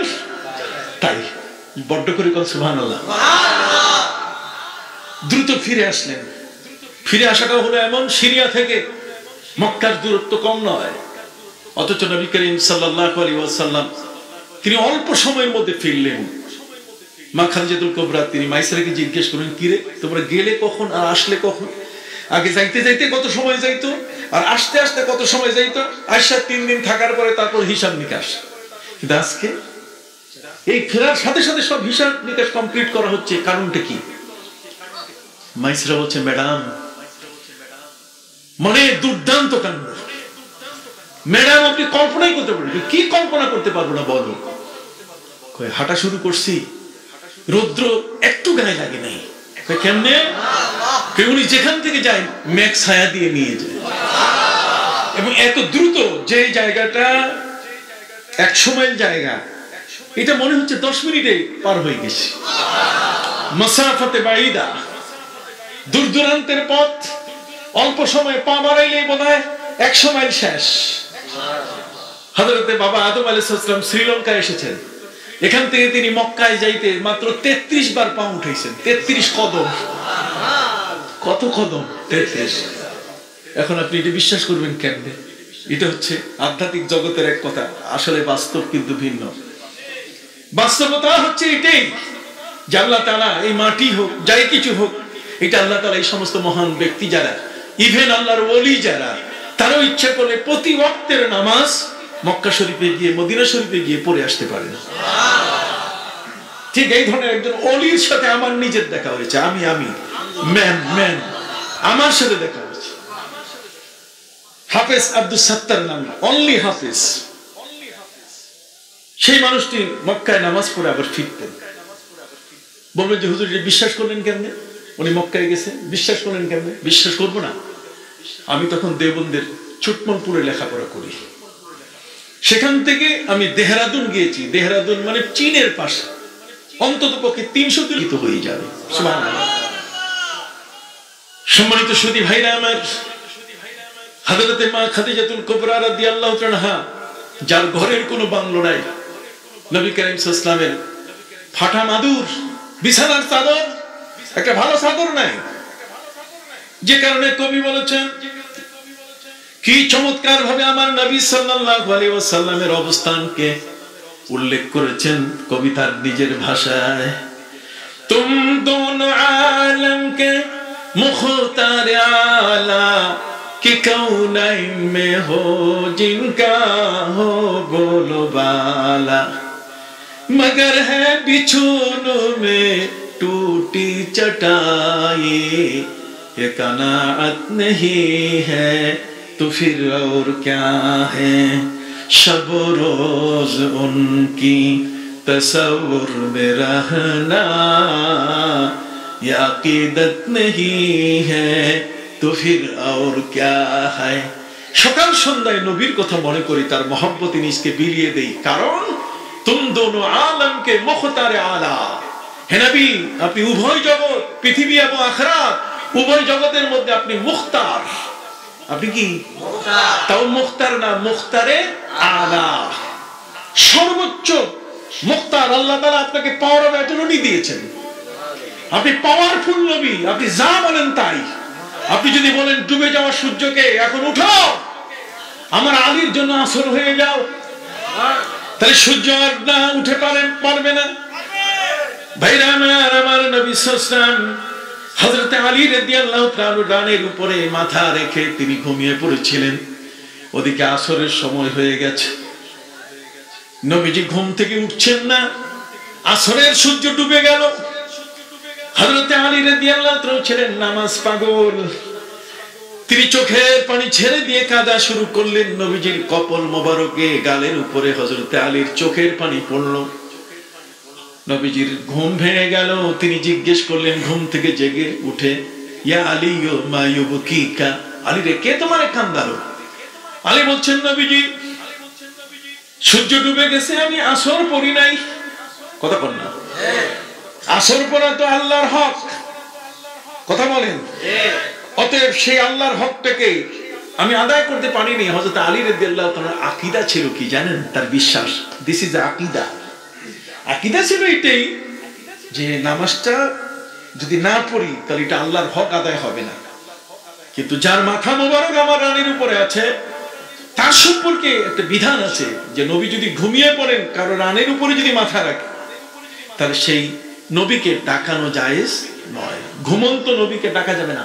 তাই। বড্ড করে কল সুবহানাল্লাহ। দ্রুত ফিরে আসলেন। ফিরে আসাটা হলো এমন, সিরিয়া থেকে মক্কার দূরত্ব কম নয়, অথচ নবী করিম সাল্লাল্লাহু আলাইহি ওয়াসাল্লাম তিনি অল্প সময়ের মধ্যে ফিরলেন। মা খাদিজাতুল কুবরা তিনি মাইসারাকে জিজ্ঞেস করেন, কিরে তোমরা গেলে কখন আর আসলে কখন? আগে যাইতে যাইতে কত সময় যাইতো আর আসতে আসতে কত সময় যাইতো? আয়সা 3 দিন থাকার পরে তারপর হিসাব নিকাশ। কিন্তু আজকে এই ফেরার সাথে সাথে সব হিসাব নিকাশ কমপ্লিট করা হচ্ছে, কারণটা কি? মাইসারা বলছে, ম্যাডাম মানে দুর্দান্ত কাণ্ড, ম্যাডাম আপনি কল্পনাই করতে পারবেন। কি কল্পনা করতে পারবো না বলো? হাঁটা শুরু করছি, রৌদ্র একটু গায়ে লাগে নাই। কেমনে? উনি যেখান থেকে যায় মেঘ ছায়া দিয়ে নিয়ে যায়, এবং এত দ্রুত যে জায়গাটা 100 মাইল জায়গা এটা মনে হচ্ছে 10 মিনিটে পার হয়ে গেছে। মাসাফাতে বাইদা, দূর দূরান্তের পথ, অল্প সময় পা বাড়াইলেই বোধহয় 100 মাইল শেষ। হযরতে বাবা আদম আলাইহিস সালাম শ্রীলঙ্কায় এসেছেন, এখান থেকে তিনি মক্কায় যাইতে মাত্র 33 বার পা উঠাইছেন। 33 কদম। কত কদম? 33। এখন আপনি এটা বিশ্বাস করবেন কেমনে? এটা হচ্ছে আধ্যাত্মিক জগতের এক কথা, আসলে বাস্তব কিন্তু ভিন্ন। বাস্তবতা হচ্ছে এটাই যে আল্লাহ তাআলা এই মাটি হোক যাই কিছু হোক, এটা আল্লাহ তাআলা এই সমস্ত মহান ব্যক্তি যারা, ইভেন আল্লাহর ওলি যারা, তারাও ইচ্ছা করলে প্রতি ওয়াক্তের নামাজ মক্কা শরীফে গিয়ে মদিনা শরীফে গিয়ে পড়ে আসতে পারেন। ঠিক এই ধরনের একজন ওলির সাথে আমার নিজের দেখা হয়েছে। আমি ম্যান আমার সাথে দেখা হয়েছে। হাফেজ আব্দুল সাত্তার নাম, অনলি হাফেজ। সেই মানুষটি মক্কায় নামাজ পড়ে আবার ফিরতেন। বলবেন যে হুজুর বিশ্বাস করলেন কেমনে? উনি মক্কায় গেছেন, বিশ্বাস করলেন কেমনে? বিশ্বাস করবো না? আমি তখন দেওবন্দের চুটমলপুরে লেখাপড়া করি, সেখান থেকে আমি দেহরাদুন গিয়েছি। দেহরাদুন মানে চীনের পাশে, অন্তত পক্ষে 300 কিলোমিটার হয়ে যাবে। সম্মানিত সুধী ভাইরা আমার, হযরতে মা খাদিজাতুল কুবরা রাদিয়াল্লাহু তাআলা, যার ঘরের কোনো বাংলো নাই, নবী করিম সাল্লাল্লাহু আলাইহি ওয়াসাল্লামের ফাটা মাদুর, বিছানার চাদর, একটা ভালো চাদর নাই, যে কারণে কবি বলেছেন কি চমৎকার ভাবে আমার নবী সাল্লাল্লাহু আলাইহি ওয়াসাল্লামের অবস্থানকে উল্লেখ করেছেন কবিতার নিজের ভাষায়। তুম দোনো আলম কে মুখতার আলা कि कौनाइन में हो जिनका हो बोलो बाला, मगर है बिछोनों में टूटी चटाई, ये कनाअत नहीं है तो फिर और क्या है, शब रोज उनकी तसव्वुर में रहना, ये अकीदत नहीं है তো ফির আর ক্যা হয়। সকাল সন্ধ্যায় নবীর কথা মনে করি, তার মহব্বতে নিজকে বিলিয়ে দেই, কারণ তুম দোনো আলমকে মুখতারে আলা, হে নবী আপনি উভয় জগৎ, পৃথিবী এবং আখিরাত, উভয় জগতের মধ্যে আপনি মুখতার। আপনি কি মুখতার? তাও মুখতার না, মুখতারে আলা, সর্বোচ্চ মুখতার। আল্লাহ তাআলা আপনাকে পাওয়ার অফ অ্যাটর্নি দিয়েছেন, আপনি পাওয়ারফুল নবী, আপনি যা বলেন তাই। আপনি যদি বলেন ডুবে যাওয়া সূর্যকে এখন উঠো, আমার আলীর জন্য আসর হয়ে যাও, তাহলে সূর্য আর না উঠে পারবে না। ভাইরা আমার নবী সাল্লাল্লাহু আলাইহি ওয়াসাল্লাম হযরত আলী রাদিয়াল্লাহু তাআলা ডানের উপরে মাথা রেখে তিনি ঘুমিয়ে পড়েছিলেন। ওদিকে আসরের সময় হয়ে গেছে, নবীজি ঘুম থেকে উঠছেন না, আসরের সূর্য ডুবে গেল। হযরত আলী রাদিয়াল্লাহু তাআলা ছিলেন নামাজ পাগল, তিনি চোখের পানি ছেড়ে দিয়ে কাঁদা শুরু করলেন। নবীজির কপাল মোবারকে গালের উপরে হযরত আলীর চোখের পানি পড়ল। নবীজির ঘুম ভেঙে গেল, তিনি জিজ্ঞেস করলেন ঘুম থেকে জেগে উঠে, ইয়া আলী মা ইউবকিকা, আলী রে কে তোমারে কান্দালো? আলী বলছেন নবীজি সূর্য ডুবে গেছে, আমি আসর পড়ি নাই। কথা বল না, আসর পড়া তো আল্লাহর হক, কথা বলেন। অতএব সেই আল্লাহর হকটাকে আমি আদায় করতে পারিনি। হযরত আলী রাদিয়াল্লাহু তাআলার আকীদা ছিল কি জানেন? তার বিশ্বাস, দিস ইজ আকীদা। আকীদা ছিল এটাই যে নামাজটা যদি না পড়ি তাহলে এটা আল্লাহর হক আদায় হবে না। কিন্তু যার মাথা মোবারক আমার রানীর উপরে আছে, তার সম্পর্কে একটা বিধান আছে যে নবী যদি ঘুমিয়ে পড়েন, কারো রানীর উপরে যদি মাথা রাখে, তাহলে সেই নবীকে ডাকানো জায়েজ নয়। ঘুমন্ত নবীকে ডাকা যাবে না।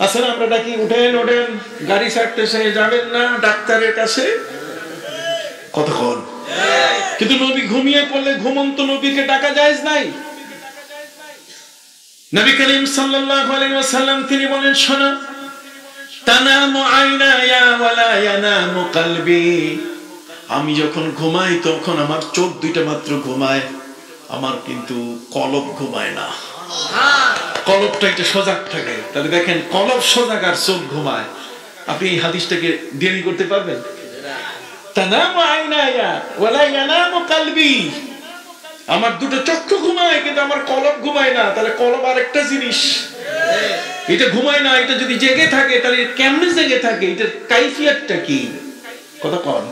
আসলে আমরা ডাকি উঠেন ওঠেন, গাড়ি ছাড়তেছে, যাবেন না ডাক্তারের কাছে, কতক্ষণ। কিন্তু নবী ঘুমিয়ে পড়লে ঘুমন্ত নবীকে ডাকা জায়েজ নাই। নবী করিম সাল্লাল্লাহু আলাইহি ওয়াসাল্লাম তিনি বলেন, শোনো, তানামু আইনায়া ওয়ালা ইয়ানামু কলবি, আমি যখন ঘুমাই তখন আমার চোখ দুইটা মাত্র ঘুমায়, আমার কিন্তু কলব ঘুমায় না। কলবটা একটু সজাগ থাকে। তাহলে দেখেন, কলব সজাগ আর চোখ ঘুমায়। আপনি এই হাদিসটাকে দেরি করতে পারবেন? তানামু আইনায়া ওয়ালা ইয়ানামু কলবি, আমার দুটো চক্ষু ঘুমায় কিন্তু আমার কলব ঘুমায় না। তাহলে কলব আরেকটা জিনিস, এটা ঘুমায় না। এটা যদি জেগে থাকে তাহলে কেমনে জেগে থাকে, এটার কাইফিয়াতটা কি? কথা কন,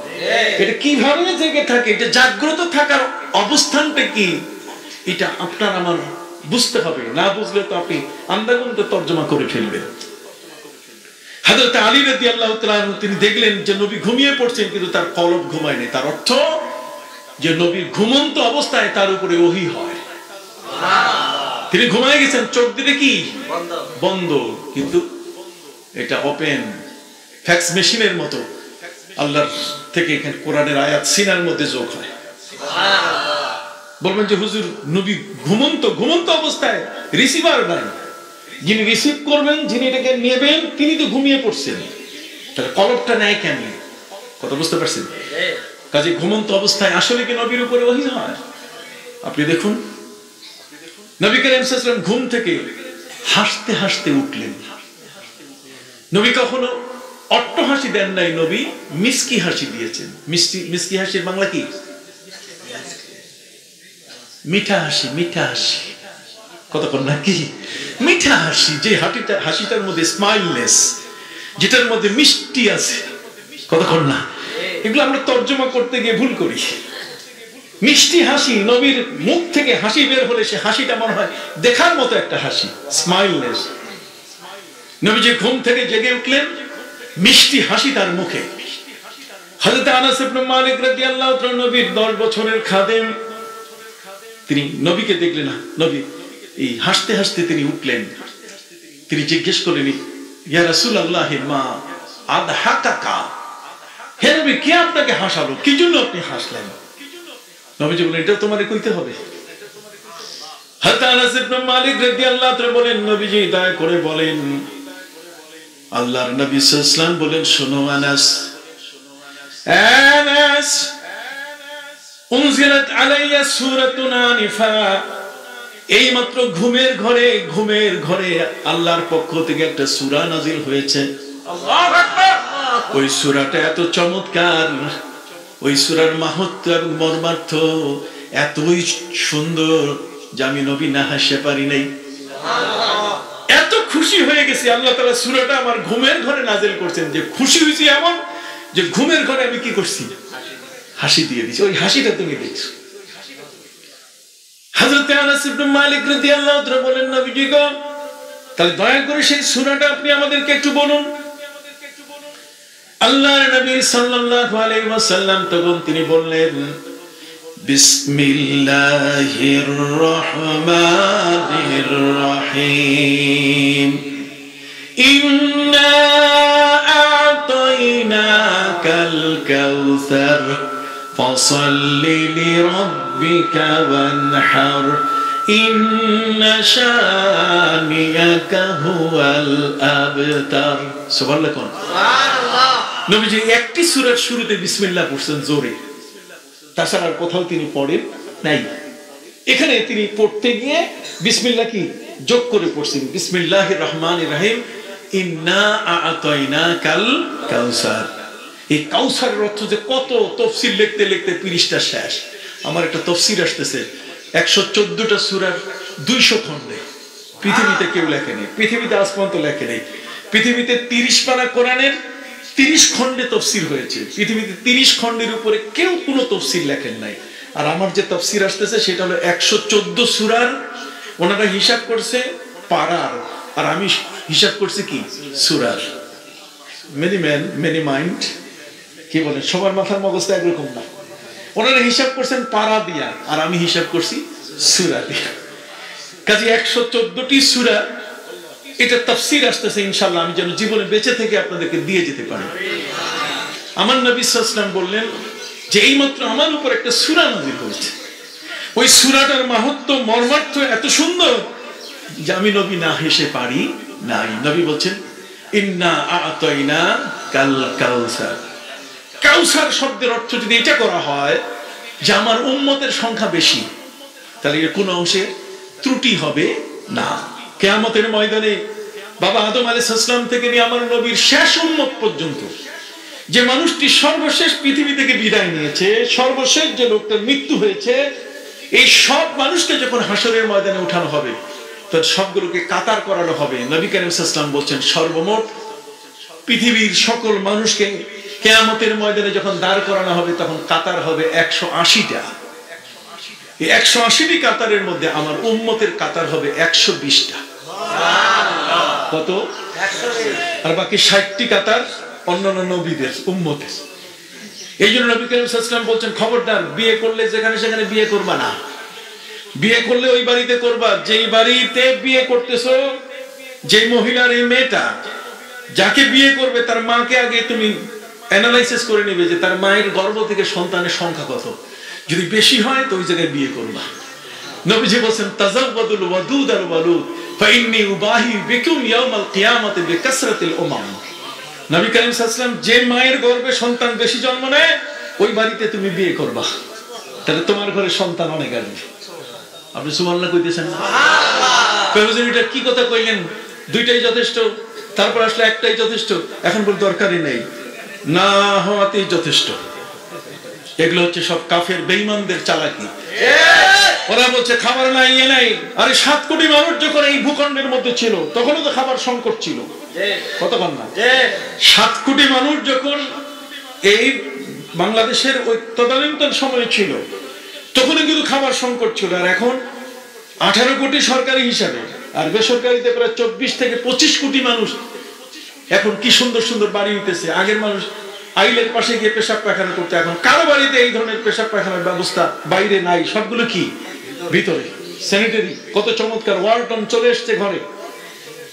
এটা কিভাবে জেগে থাকে, এটা জাগ্রত থাকার অবস্থানটা কি, এটা আপনার আমার বুঝতে হবে। না বুঝলে তো আপনি আন্দাগুনতে তর্জমা করে ফেলবেন। হযরত আলী রাদিয়াল্লাহু তাআলা তিনি দেখলেন যে নবী ঘুমিয়ে পড়ছেন কিন্তু তার কলব ঘুমায় না। তার অর্থ যে নবীর ঘুমন্ত অবস্থায় তার উপরে ওহী হয়। তিনি ঘুমায় গেছেন, চোখ দুটো কি বন্ধ, কিন্তু এটা ওপেন, ফ্যাক্স মেশিনের মতো আল্লাহর থেকে এখানে কোরআনের আয়াত সিনার মধ্যে যোগ হয়। বলবেন যে হুজুর নবী ঘুমন্ত অবস্থায়, রিসিভার নাই, যিনি রিসিভ করবেন, যিনি এটাকে নেবেন তিনি তো ঘুমিয়ে পড়ছেন। তাহলে কলবটা নেয় কেন? কথা বুঝতে পারছেন? কাজে ঘুমন্ত অবস্থায় আসলে কি নবীর উপরে ওহী হয়? আপনি দেখুন, নবী করিম সাল্লাল্লাহু আলাইহি ওয়াসাল্লাম ঘুম থেকে হাসতে হাসতে উঠলেন। নবী কখনো অট্ট হাসি দেন নাই, নবী মিষ্টি হাসি দিয়েছেন। মিষ্টি হাসির বাংলা কি? মিঠা হাসি। মিঠা হাসি কতক্ষণ নাকি মিঠা হাসি, যে হাসিটার মধ্যে স্মাইলনেস, যেটার মধ্যে মিষ্টি আছে, কতক্ষণ না। এগুলো আমরা তর্জমা করতে গিয়ে ভুল করি। মিষ্টি হাসি, নবীর মুখ থেকে হাসি বের হলে সে হাসিটা মনে হয় দেখার মতো একটা হাসি, স্মাইলনেস। নবী যে ঘুম থেকে জেগে উঠলেন, মিষ্টি হাসি তার মুখে। হযরত আনাস ইবনে মালিক রাদিয়াল্লাহু তাআলা নবীর 10 বছরের খাদেম, তিনি নবীকে দেখলেন না, নবী এই হাসতে হাসতে তিনি উঠলেন। তিনি জিজ্ঞেস করলেন, ইয়া রাসূলুল্লাহ মা আদহাকাকা, হে নবী কে আপনাকে হাসালো, কি জন্য আপনি হাসলেন? নবীজি বলেন, এটা তোমারে কইতে হবে। হযরত আনাস ইবনে মালিক রাদিয়াল্লাহু তাআলা বলেন, নবীজি দয়া করে বলেন। আল্লাহর নবী সাল্লাল্লাহু আলাইহি ওয়াসাল্লাম বলেন, শোনো আনাস, আনাস উনজিলাত আলাইয়া সূরাতুন আনিফা, এই মাত্র ঘুমের ঘরে আল্লাহর পক্ষ থেকে একটা সূরা নাজিল হয়েছে। আল্লাহু আকবার। ওই সূরাটা এত চমৎকার, ওই সূরার মাহাত্ম্য এবং মর্মার্থ এতই সুন্দর যে আমি নবী না হাসতে পারি নাই। এত খুশি হয়ে গেছি, আল্লাহ তাআলা সূরাটা আমার ঘুমের ঘরে নাজিল করছেন, যে খুশি হইছি এমন যে ঘুমের ঘরে আমি কি করছি, হাসি দিয়ে দিছি। ওই হাসিটা তুমি দেখছো। হযরত আনাস ইবনে মালিক রাদিয়াল্লাহু তাআলা বলেন, নবীজি গো, তাহলে দয়া করে সেই সূরাটা আপনি আমাদেরকে একটু বলুন। আল্লাহর নবী সাল্লাল্লাহু আলাইহি ওয়াসাল্লাম তখন তিনি বললেন, বিসমিল্লাহির রহমানির রহিম, ইন্না আ'তাইনাকাল কাউসার ফাসাল্লি লিরাব্বিকা ওয়ানহার, ইন্না শানিয়াকা হুয়াল আবতার। সুবহানাল্লাহ। সুবহানাল্লাহ। নবীজি একটি সূরার শুরুতে বিসমিল্লাহ পড়ছেন জোরে, তাছাড়া আর কোথাও তিনি পড়েন নাই। এখানে তিনি পড়তে গিয়ে বিসমিল্লাহ কি যোগ করে পড়ছেন, বিসমিল্লাহির রহমানির রহিম, ইন্না আ'তাইনাকাল কাউসার। এই কাউসারের অর্থ যে কত, তাফসীর লিখতে লিখতে পৃষ্ঠা শেষ। আমার একটা তাফসীর আসতেছে 114টা সূরার 200 খণ্ডে। পৃথিবীতে কেউ লেখে নেই, পৃথিবীতে আজ পর্যন্ত লেখে নেই। পৃথিবীতে 30 পারা কোরআনের 30 খণ্ডে তাফসীর হয়েছে। পৃথিবীতে 30 খণ্ডের উপরে কেউ কোনো তাফসীর লেখেন নাই। আর আমার যে তাফসীর আসতেছে সেটা হলো 114 সূরার, ওনারা হিসাব করছে পারার, আর আমি হিসাব করছি কি সূরার। মেনি ম্যান মেনি মাইন্ড, কি বলেন, সবার মাথার মগজটা একরকম না। ওনারা হিসাব করছেন পারা দিয়া, আর আমি হিসাব করছি সূরা দিয়া। কাজে 114টি সূরা, এটা তাফসীর আসতেছে ইনশাআল্লাহ, আমি যেন জীবনে বেঁচে থেকে আপনাদেরকে দিয়ে যেতে পারি। আমার নবী সাল্লাল্লাহু আলাইহি ওয়াসাল্লাম বললেন যে এইমাত্র আমার উপর একটা সূরা নাযিল হয়েছে। ওই সূরাটার মাহাত্ম্য মর্মার্থ এত সুন্দর যে আমি নবী না হেসে পারি নাই। নবী বলছেন, ইন্না আ'তাইনাকাল কাউসার। কাউসার শব্দের অর্থ যদি এটা করা হয় যে আমার উম্মতের সংখ্যা বেশি, তাহলে এর কোনো অংশে ত্রুটি হবে না। কিয়ামতের ময়দানে বাবা আদম আলাইহিস সালাম থেকে নিয়ে আমার নবীর শেষ উম্মত পর্যন্ত, যে মানুষটি সর্বশেষ পৃথিবী থেকে বিদায় নিয়েছে, সর্বশেষ যে লোকটার মৃত্যু হয়েছে, এই সব মানুষকে যখন হাসরের ময়দানে উঠানো হবে, তখন সবগুলোকে কাতার করানো হবে। নবী করিম সাল্লাল্লাহু আলাইহি ওয়াসাল্লাম বলছেন, সর্বমোট পৃথিবীর সকল মানুষকে কিয়ামতের ময়দানে যখন দাঁড় করানো হবে, তখন কাতার হবে 180টা। এই 180টি কাতারের মধ্যে আমার উম্মতের কাতার হবে 120টা। কত? 120। আর বাকি 60টি কাতার অন্যান্য নবীদের উম্মতের। এই জন্য নবী করিম সাল্লাল্লাহু আলাইহি ওয়াসাল্লাম বলছেন, খবরদার বিয়ে করলে যেখানে সেখানে বিয়ে করবা না। বিয়ে করলে ওই বাড়িতে করবা যেই বাড়িতে বিয়ে করতেছো, যেই মহিলার, এই মেয়েটা যাকে বিয়ে করবে তার মাকে আগে তুমি অ্যানালাইসিস করে নেবে যে তার মায়ের গর্ভ থেকে সন্তানের সংখ্যা কত। যদি বেশি হয় তো ওই জায়গায় বিয়ে করবা। নবীজি বলেন, তাজাওয়াদুল ওয়াদুদাল ওয়ালুদ ফাইন্নী উবাহি বিকুম ইয়াউমাল কিয়ামাতি বিকাসরাতিল উমাম। নবী করিম সাল্লাল্লাহু আলাইহি ওয়াসাল্লাম যে মায়ের গর্ভে সন্তান বেশি জন্ম নেয় ওই বাড়িতে তুমি বিয়ে করবা, তাহলে তোমার ঘরে সন্তান অনেক আসবে। আপনি সুবহানাল্লাহ কইতেছেন না? সুবহানাল্লাহ। এটা কি কথা কইলেন? দুইটাই যথেষ্ট, তারপর আসলে একটাই যথেষ্ট, এখন বল দরকারই নেই, না হওয়াতেই যথেষ্ট। এগুলো হচ্ছে সব কাফের বেঈমানদের চালাকি। ওরা বলছে খাবার নাই, ইয়ে নাই। আরে 7 কোটি মানুষ যখন এই ভূখণ্ডের মধ্যে ছিল তখনও তো খাবার সংকট ছিল, কতক্ষণ না? 7 কোটি মানুষ যখন এই বাংলাদেশের ওই তদানীন্তন সময়ে ছিল তখনও কিন্তু খাবার সংকট ছিল। আর এখন 18 কোটি সরকারি হিসাবে, আর বেসরকারিতে প্রায় 24 থেকে 25 কোটি মানুষ। এখন কি সুন্দর সুন্দর বাড়ি হইতেছে। আগের মানুষ আইলের পাশে গিয়ে পেশাব পায়খানা করতে, এখন কারো বাড়িতে এই ধরনের পেশাব পায়খানার ব্যবস্থা বাইরে নাই, সবগুলো কি ভিতরে স্যানিটারি। কত চমৎকার ওয়ালটন চলে আসছে ঘরে,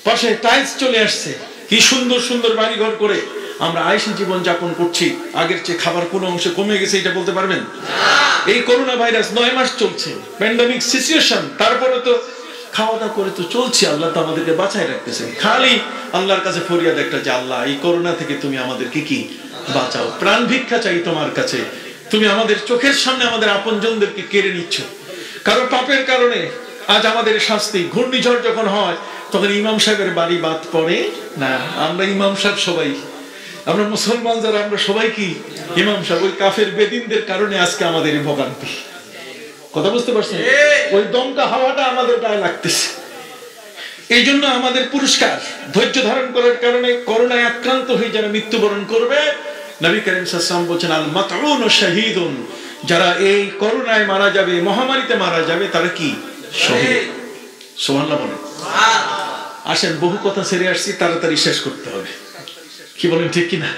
পাশে টাইলস চলে আসছে, কি সুন্দর সুন্দর বাড়ি ঘর করে আমরা আয়েশি জীবন যাপন করছি। আগের চেয়ে খাবার কোন অংশে কমে গেছে এটা বলতে পারবেন? এই করোনা ভাইরাস 9 মাস চলছে, প্যান্ডেমিক সিচুয়েশন, তারপরে তো খাওয়া দাওয়া করে তো চলছি। আল্লাহ তো আমাদেরকে বাঁচায় রাখতেছেন। খালি আল্লাহর কাছে ফরিয়াদ একটা যে আল্লাহ এই করোনা থেকে তুমি আমাদেরকে কি বাঁচাও। প্রাণ ভিক্ষা চাই তোমার কাছে। তুমি আমাদের চোখের সামনে আমাদের আপনজনদেরকে কেড়ে নিচ্ছ কারো পাপের কারণে। আজ আমাদের শাস্তি। ঘূর্ণিঝড় যখন হয় তখন ইমাম সাহেবের বাড়ি বাদ পড়ে না। আমরা ইমাম সাহেব সবাই, আমরা মুসলমান যারা আমরা সবাই কি ইমাম সাহেব। ওই কাফের বেদিনদের কারণে আজকে আমাদের এই ভোগান্তি। কথা বুঝতে পারছেন? ওই দমকা হাওয়াটা আমাদের গায়ে লাগতেছে। এই জন্য আমাদের পুরস্কার ধৈর্য ধারণ করার কারণে করোনায় আক্রান্ত হয়ে যারা মৃত্যুবরণ করবে, নবী করিম সাল্লাল্লাহু আলাইহি ওয়াসাল্লাম বলেছেন আল মাতউন শাহীদুন, যারা এই করোনায় মারা যাবে, মহামারীতে মারা যাবে তারা কি শহীদ। সুবহানাল্লাহ বলেন। আসেন বহু কথা ছেড়ে আসছি, তাড়াতাড়ি শেষ করতে হবে, কি বলেন ঠিক কি না?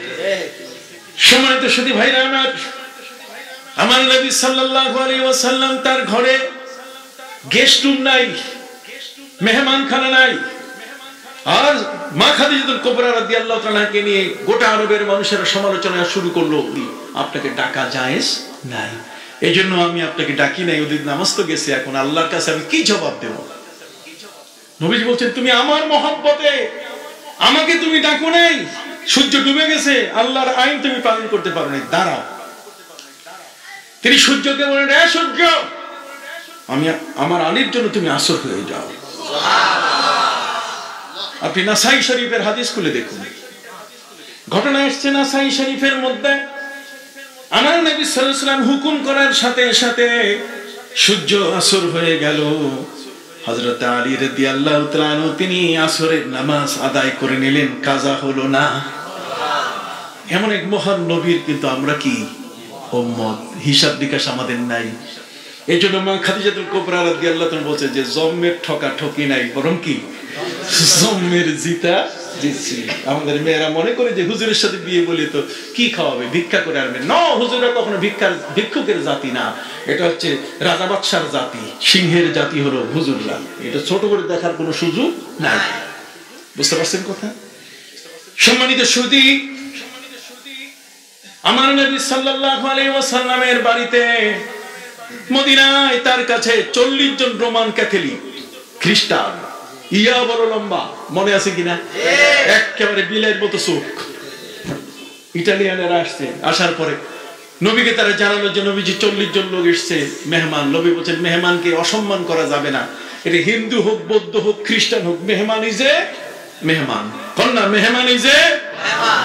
সম্মানিত সুধী ভাইরা আমার নবী সাল্লাল্লাহু আলাইহি ওয়াসাল্লাম তার ঘরে গেস্ট রুম নাই, মেহমানখানা নাই। আর মা খাদিজাতুল কুবরা রাদিয়াল্লাহু তাআলাকে নিয়ে গোটা আরবের মানুষেরা সমালোচনা শুরু করলো, আপনাকে ডাকা জায়েজ নাই। এইজন্য আমি আপনাকে ডাকি নাই। ওদের নামাজ তো গেছে, এখন আল্লাহর কাছে আমি কি জবাব দেব? নবীজি বলছেন তুমি আমার মহব্বতে আমাকে তুমি ডাকো নাই, সূর্য ডুবে গেছে, আল্লাহর আইন তুমি পালন করতে পারো নাই, দাঁড়াও। তিনি সূর্যকে বলেন এ সূর্য, আমি আমার আলীর জন্য তুমি আসর হয়ে যাও। আপনি নাসাই শরীফের হাদিস খুলে দেখুন, ঘটনা আসছে নাসাই শরীফের মধ্যে। আমার নবী সাল্লাল্লাহু আলাইহি ওয়াসাল্লাম হুকুম করার সাথে সাথে সূর্য আসর হয়ে গেল। হযরত আলী রাদিয়াল্লাহু তাআলা আনহু তিনি আসরের নামাজ আদায় করে নিলেন, কাজা হলো না। এমন এক মহান নবীর কিন্তু আমরা কি উম্মত, হিসাব নিকাশ আমাদের নাই। এই জন্য মা খাদিজাতুল কুবরা রাদিয়াল্লাহু তাআলা বলছে যে জম্মের ঠকা ঠকি নাই, বরং কি জম্মের জিতা জিতছি। আমাদের মেয়েরা মনে করে যে হুজুরের সাথে বিয়ে বলে তো কি খাওয়াবে, ভিক্ষা করে আনবে। ন, হুজুররা কখনো ভিক্ষুকের জাতি না, এটা হচ্ছে রাজা বাদশার জাতি, সিংহের জাতি হলো হুজুররা। এটা ছোট করে দেখার কোনো সুযোগ নাই। বুঝতে পারছেন কথা? সম্মানিত সুধী, আমার নবী সাল্লাল্লাহু আলাইহি ওয়াসাল্লামের বাড়িতে মদিনায় তার কাছে 40 জন রোমান ক্যাথলিক খ্রিস্টান, ইয়া বড় লম্বা, মনে আছে কিনা? একেবারে বিলের মতো চোখ ইটালিয়ানেরা আসছে। আসার পরে নবীকে তারা জানালো যে নবীজি 40 জন লোক এসছে মেহমান। নবী বলছেন মেহমানকে অসম্মান করা যাবে না, এটা হিন্দু হোক, বৌদ্ধ হোক, খ্রিস্টান হোক, মেহমান ইজ এ মেহমান। কন্যা মেহমান is a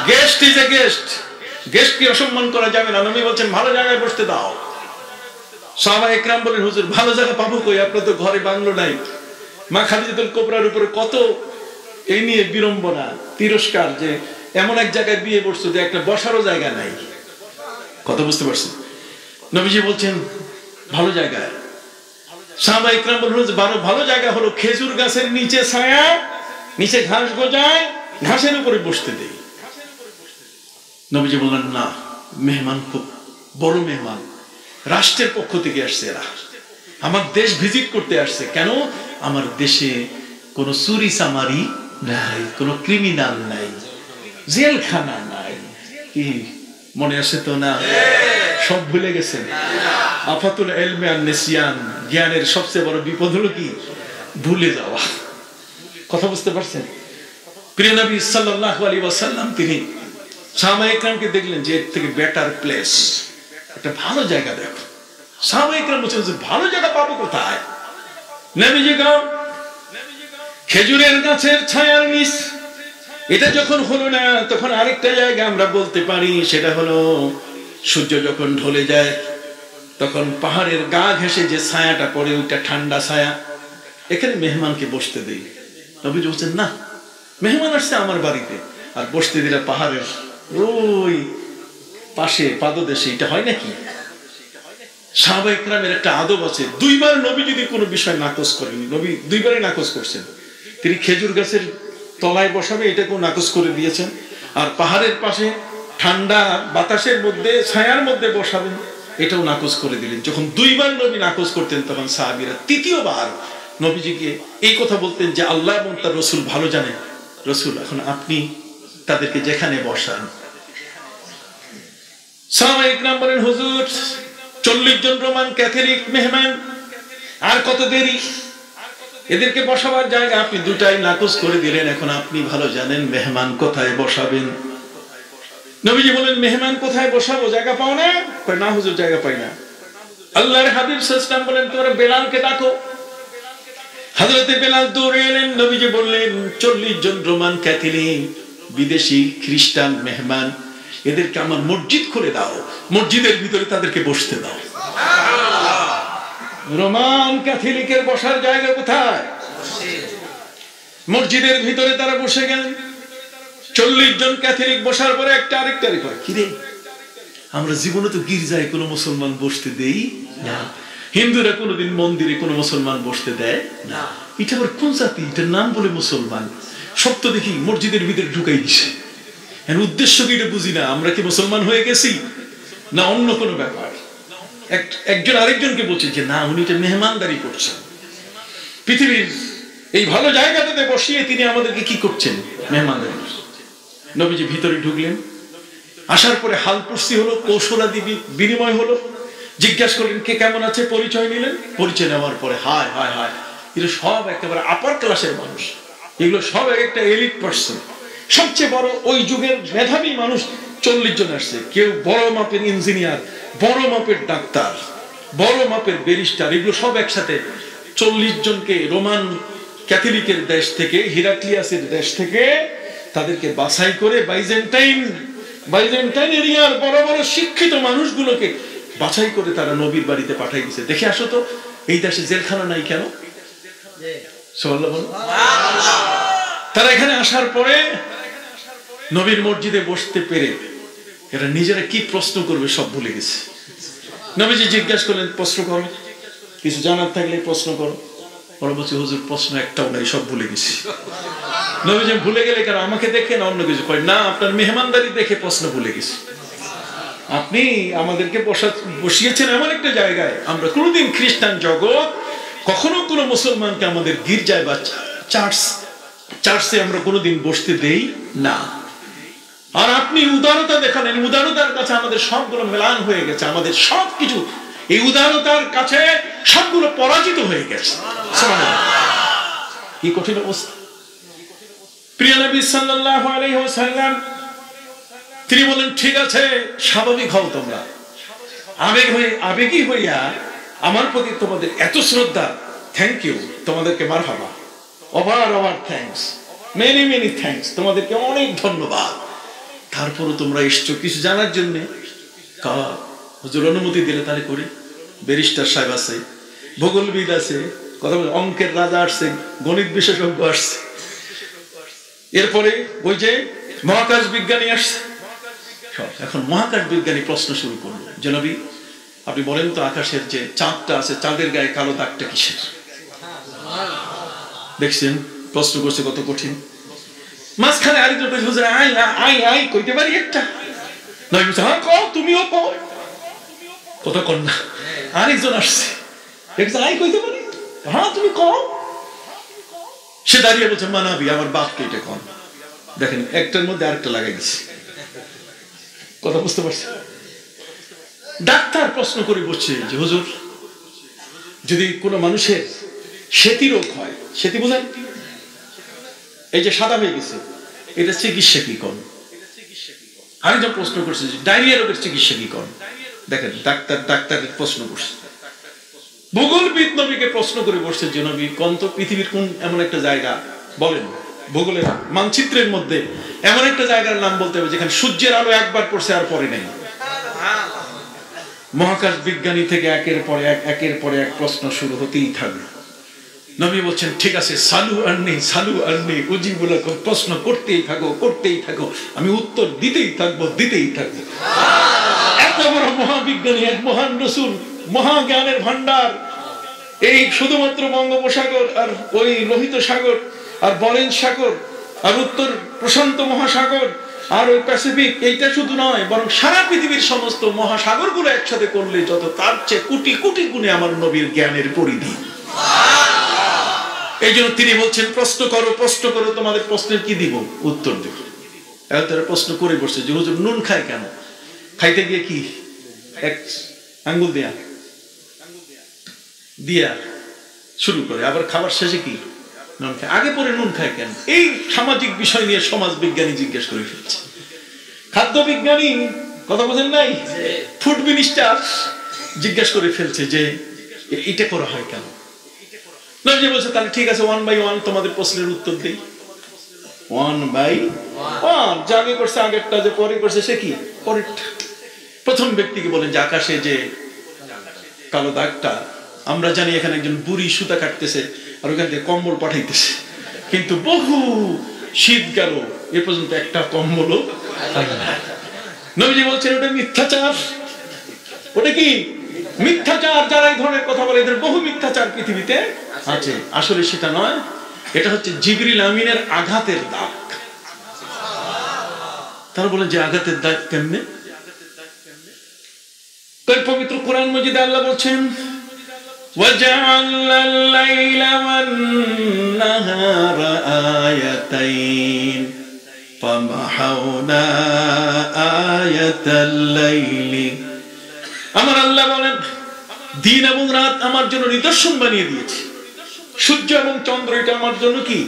guest, is a guest. গেস্টকে অসম্মান করা যাবে না। নবী বলছেন ভালো জায়গায় বসতে দাও। সাহাবায়ে কেরাম বলেন হুজুর ভালো জায়গা পাবো কই, আপনার তো ঘরে বাংলো নাই। মা খাদিজাতুল কুবরার উপরে কত এই নিয়ে বিড়ম্বনা, তিরস্কার, যে এমন এক জায়গায় বিয়ে বসছো যে একটা বসারও জায়গা নাই। কথা বুঝতে পারছেন? নবীজি বলছেন ভালো জায়গায়। সাহাবায়ে কেরাম বলেন হুজুর ভালো জায়গা হলো খেজুর গাছের নিচে ছায়া, নিচে ঘাস গজায়, ঘাসের উপরে বসতে দেই। নবীজি বললেন না, মেহমান খুব বড় মেহমান, রাষ্ট্রের পক্ষ থেকে আসছে, এরা আমার দেশ ভিজিট করতে আসছে। কেন? আমার দেশে কোনো চুরি চামারি নাই, কোনো ক্রিমিনাল নাই, জেলখানা নাই। কি মনে আছে তো না? সব ভুলে গেছেন। আফাতুল ইলমি আন নিসিয়ান, জ্ঞানের সবচেয়ে বড় বিপদ হলো কি? ভুলে যাওয়া। কথা বুঝতে পারছেন? প্রিয় নবী সাল্লাল্লাহু আলাইহি ওয়াসাল্লাম তিনি সাহাবায়ে কেরামকে দেখলেন যে এর থেকে বেটার প্লেস, একটা ভালো জায়গা দেখো। সাহাবায়ে কেরাম বলছেন যে ভালো জায়গা পাবো কোথায়? নবীজি গাও খেজুরের গাছের ছায়ার নিচ। এটা যখন হলো না, তখন আরেকটা জায়গা আমরা বলতে পারি, সেটা হলো সূর্য যখন ঢলে যায় তখন পাহাড়ের গা ঘেঁষে যে ছায়াটা পড়ে, ওইটা ঠান্ডা ছায়া, এখানে মেহমানকে বসতে দেই। নবীজি বলছেন না, মেহমান আসছে আমার বাড়িতে, আর বসতে দিলে পাহাড়ের ওই পাশে পাদদেশে, এটা হয় নাকি? সাহাবায়ে কেরামের একটা আদব আছে, দুইবার নবী যদি কোনো বিষয় নাকচ করেন, নবী দুইবারই নাকচ করছেন। তিনি খেজুর গাছের তলায় বসাবে, এটাকেও নাকচ করে দিয়েছেন, আর পাহাড়ের পাশে ঠান্ডা বাতাসের মধ্যে ছায়ার মধ্যে বসাবেন, এটাও নাকচ করে দিলেন। যখন দুইবার নবী নাকচ করতেন, তখন সাহাবীরা তৃতীয়বার নবীজিকে এই কথা বলতেন যে আল্লাহ এবং তার রসুল ভালো জানেন, রসুল এখন আপনি তাদেরকে যেখানে বসান। সাহাবায়ে কেরাম বলেন, হুজুর 40 জন রোমান ক্যাথলিক মেহমান, আর কত দেরি, এদেরকে বসাবার জায়গা আপনি দুটাই নাকচ করে দিলেন, এখন আপনি ভালো জানেন মেহমান কোথায় বসাবেন। নবীজি বলেন, মেহমান কোথায় বসাবো, জায়গা পাও না? কয় না হুজুর, জায়গা পাই না। আল্লাহর হাবিব সাল্লাল্লাহু আলাইহি ওয়াসাল্লাম বলেন, তোমরা বেলালকে ডাকো। হযরতে বেলাল দৌড়ে এলেন। নবীজি বললেন, 40 জন রোমান ক্যাথলিক বিদেশি খ্রিস্টান মেহমান, এদেরকে আমার মসজিদ খুলে দাও, মসজিদের ভিতরে তাদেরকে বসতে দাও। রোমান ক্যাথলিকের বসার জায়গা কোথায়? মসজিদের ভিতরে তারা বসে গেলেন। 40 জন ক্যাথলিক বসার পরে একটা আরেকটা কয়, কিরে আমরা জীবনে তো গির্জায় কোনো মুসলমান বসতে দেই না, হিন্দুরা কোনোদিন মন্দিরে কোনো মুসলমান বসতে দেয় না, এটা আবার কোন জাতি, এটার নাম বলে মুসলমান, সব তো দেখি মসজিদের ভিতরে ঢুকাই দিছে। এর উদ্দেশ্য কি এটা বুঝি না, আমরা কি মুসলমান হয়ে গেছি না অন্য কোনো ব্যাপার? একজন আরেকজনকে বলছে যে না, উনি এটা মেহমানদারি করছেন, পৃথিবীর এই ভালো জায়গাটাতে বসিয়ে তিনি আমাদেরকে কি করছেন, মেহমানদারি করছেন। নবীজি ভিতরে ঢুকলেন, আসার পরে হালপুর্সি হলো, কৌশলাদি বিনিময় হলো, জিজ্ঞাসা করলেন কে কেমন আছে, পরিচয় নিলেন। পরিচয় নেওয়ার পরে হায় হায় হায়, এগুলো সব একেবারে আপার ক্লাসের মানুষ, এগুলো সব একটা এলিট পার্সন, সবচেয়ে বড় ওই যুগের মেধাবী মানুষ 40 জন আসছে। কেউ বড় মাপের ইঞ্জিনিয়ার, বড় মাপের ডাক্তার, বড় মাপের ব্যারিস্টার, এগুলো সব একসাথে 40 জনকে রোমান ক্যাথলিকের দেশ থেকে, হিরাক্লিয়াসের দেশ থেকে তাদেরকে বাছাই করে বাইজেন্টাইন এরিয়ার বড় বড় শিক্ষিত মানুষগুলোকে বাছাই করে তারা নবীর বাড়িতে পাঠাই দিয়েছে। দেখে আসো তো এই দেশে জেলখানা নাই কেন? তারা এখানে আসার পরে নবীর মসজিদে বসতে পেরে এরা নিজেরা কি প্রশ্ন করবে সব ভুলে গেছে। নবীজি জিজ্ঞাসা করলেন, প্রশ্ন করো, কিছু জানার থাকলে প্রশ্ন করো। ওরা বলছে, হুজুর প্রশ্ন একটাও নাই, সব ভুলে গেছি। নবীজি ভুলে গেলে কেন, আমাকে দেখে না অন্য কিছু? কয় না, আপনার মেহমানদারি দেখে প্রশ্ন ভুলে গেছি। আপনি আমাদেরকে বসিয়েছেন এমন একটা জায়গায়, আমরা কোনোদিন খ্রিস্টান জগৎ কখনো কোনো মুসলমানকে আমাদের গির্জায় বা চার্চে আমরা কোনোদিন বসতে দেই না। আর আপনি উদারতা দেখালেন, উদারতার কাছে আমাদের সবগুলো মেলান হয়ে গেছে, আমাদের সবকিছু এই উদারতার কাছে সবগুলো পরাজিত হয়ে গেছে। কি কঠিন অবস্থা। প্রিয় নবী সাল্লাল্লাহু আলাইহি ওয়াসাল্লাম তিনি বলেন, ঠিক আছে স্বাভাবিক হও তোমরা, আবেগী হইয়া আমার প্রতি তোমাদের এত শ্রদ্ধা, থ্যাংক ইউ, তোমাদেরকে মারহাবা, ওভার থ্যাঙ্কস, মেনি থ্যাঙ্কস, তোমাদেরকে অনেক ধন্যবাদ। তারপরও তোমরা এসছো কিছু জানার জন্য, হুজুর অনুমতি দিলে তাহলে করি। ব্যারিস্টার সাহেব আছে, ভূগোলবিদ আছে, কথা বলে অঙ্কের রাজা আসছে, গণিত বিশেষজ্ঞ আসছে, এরপরে ওই যে মহাকাশ বিজ্ঞানী আসছে। এখন মহাকাশ বিজ্ঞানী প্রশ্ন শুরু করলো, যে নবী আপনি বলেন তো আকাশের যে চাঁদটা আছে, চাঁদের গায়ে কালো দাগটা কিসের? দেখছেন প্রশ্ন করছে কত কঠিন। মাঝখানে আরেকজন হুজুর আই কইতে পারি একটা, নবী বলছে হ্যাঁ কও, তুমিও কও, কথা কর না। আরেকজন আসছে, দেখছেন আই কইতে পারি, হ্যাঁ তুমি কও। সে দাঁড়িয়ে বলছে মানাবি, আমার বাপকে এটা কন। দেখেন একটার মধ্যে আরেকটা লাগাই দিচ্ছে, কথা বুঝতে পারছি। ডাক্তার প্রশ্ন করে বলছে যে হুজুর যদি কোনো মানুষের সেতি রোগ হয়, সেতি বোঝেন, এই যে সাদা হয়ে গেছে, এটা চিকিৎসা কি কোন? আরেকজন প্রশ্ন করছে যে ডায়রিয়া রোগের চিকিৎসা কি করেন? দেখেন ডাক্তারের প্রশ্ন করছে, ভূগোলবিদ নবীকে প্রশ্ন করে বসছে যে নবী কোন তো পৃথিবীর কোন এমন একটা জায়গা বলেন, ভূগোলের মানচিত্রের মধ্যে এমন একটা জায়গার নাম বলতে হবে যেখানে সূর্যের আলো একবার পড়ছে আর পরে নাই। মহাকাশ বিজ্ঞানী থেকে একের পরে এক প্রশ্ন শুরু হতেই থাকবে। নবী বলছেন ঠিক আছে, সালু আননি উজিবুলাকুম, প্রশ্ন করতেই থাকো, আমি উত্তর দিতেই থাকবো। এত বড় মহাবিজ্ঞানী, এক মহান রাসূল, মহাজ্ঞানের ভান্ডার, এই শুধুমাত্র বঙ্গোপসাগর আর ওই লোহিত সাগর আর বরেন্দ্র সাগর আর উত্তর প্রশান্ত মহাসাগর আর ওই প্যাসিফিক, এইটা শুধু নয় বরং সারা পৃথিবীর সমস্ত মহাসাগরগুলো একসাথে করলে যত, তার চেয়ে কোটি কোটি গুণে আমার নবীর জ্ঞানের পরিধি। এই জন্য তিনি বলছেন প্রশ্ন করো, তোমাদের প্রশ্নের কি দিব? উত্তর দেব। এখন তারা প্রশ্ন করে বসছে যে হুজুর নুন খায় কেন? খাইতে গিয়ে কি এক আঙ্গুল দিয়া শুরু করে, আবার খাবার শেষে কি নুন খায়, আগে পরে নুন খায় কেন? এই সামাজিক বিষয় নিয়ে সমাজ বিজ্ঞানী জিজ্ঞেস করে ফেলছে, খাদ্য বিজ্ঞানী, কথা বোঝেন নাই, ফুড মিনিস্টার জিজ্ঞেস করে ফেলছে যে এটা করা হয় কেন? নবী বলছে তাহলে ঠিক আছে, 1 by 1 তোমাদের প্রশ্নের উত্তর দেই। 1 by 1, জাগে করছে আগেরটা, যে পরে করছে সে কি পরেরটা। প্রথম ব্যক্তিকে বলেন যে আকাশে যে কালো দাগটা, আমরা জানি এখানে একজন বুড়ি সুতা কাটতেছে আর ওখান থেকে কম্বল পাঠাইতেছে, কিন্তু বহু শীত গেল এ পর্যন্ত একটা কম্বলও নবীজি বলছেন ওটা মিথ্যাচার। ওটা কি মিথ্যাচার? যারা এই ধরনের কথা বলে এদের বহু মিথ্যাচার পৃথিবীতে আছে। আসলে সেটা নয়, এটা হচ্ছে জিবরিল আমিনের আঘাতের দাগ। তারা বলেন যে আঘাতের দাগ কেমনে? পবিত্র কোরআন মাজিদে আল্লাহ বলছেন وَجَعَلْنَا اللَّيْلَ وَالنَّهَارَ آيَتَيْنِ فَمَحَوْنَا آيَةَ اللَّيْلِ। আমার আল্লাহ বলেন দিন এবং রাত আমার জন্য নিদর্শন বানিয়ে দিয়েছি, সূর্য এবং চন্দ্র এটা আমার জন্য কি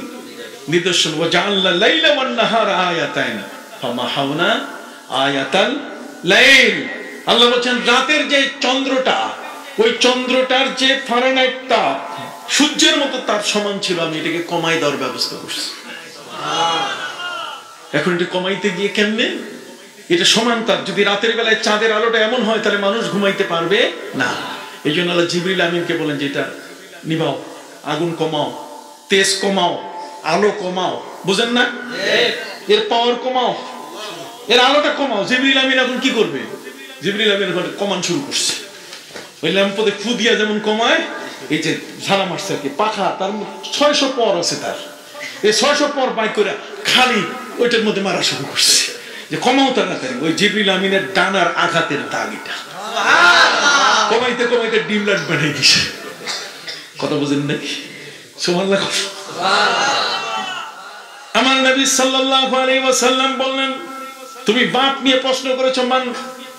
নিদর্শন। وَجَعَلْنَا اللَّيْلَ وَالنَّهَارَ آيَتَيْنِ فَمَحَوْنَا آيَةَ اللَّيْلِ। আল্লাহ বলেন রাতের যে চন্দ্রটা, ওই চন্দ্রটার যে ফারেনহাইট তাপ সূর্যের মতো তাপ সমান ছিল, আমি এটাকে কমাই দেওয়ার ব্যবস্থা করছি। এখন এটা কমাইতে গিয়ে কেমনে? এটা সমান তাপ, যদি রাতের বেলায় চাঁদের আলোটা এমন হয় তাহলে মানুষ ঘুমাইতে পারবে না। এই জন্য আল্লাহ জিবরিল আমিনকে বলেন যে এটা নিভাও, আগুন কমাও, তেজ কমাও, আলো কমাও, বুঝেন না, এর পাওয়ার কমাও, এর আলোটা কমাও। জিবরিল আমিন এখন কি করবে? জিবরিল আমিন এখন কমান শুরু করছে। ওই ল্যাম্পতে ফু দিয়া যেমন কমায়, এই যে ঝাড়া মারছে আর কি পাখা, তার 600 পর আছে, তার এই 600 পর বাই করে খালি ওইটার মধ্যে মারা শুরু করছে যে কমাও তাড়াতাড়ি। ওই জিবরিল আমিনের ডানার আঘাতের দাগ এটা, কমাইতে কমাইতে ডিম লাইট বানিয়ে দিছে। কথা বুঝেন নাকি? সুবহানাল্লাহ। আমার নবী সাল্লাল্লাহু আলাইহি ওয়াসাল্লাম বললেন তুমি বাপ নিয়ে প্রশ্ন করেছো, মান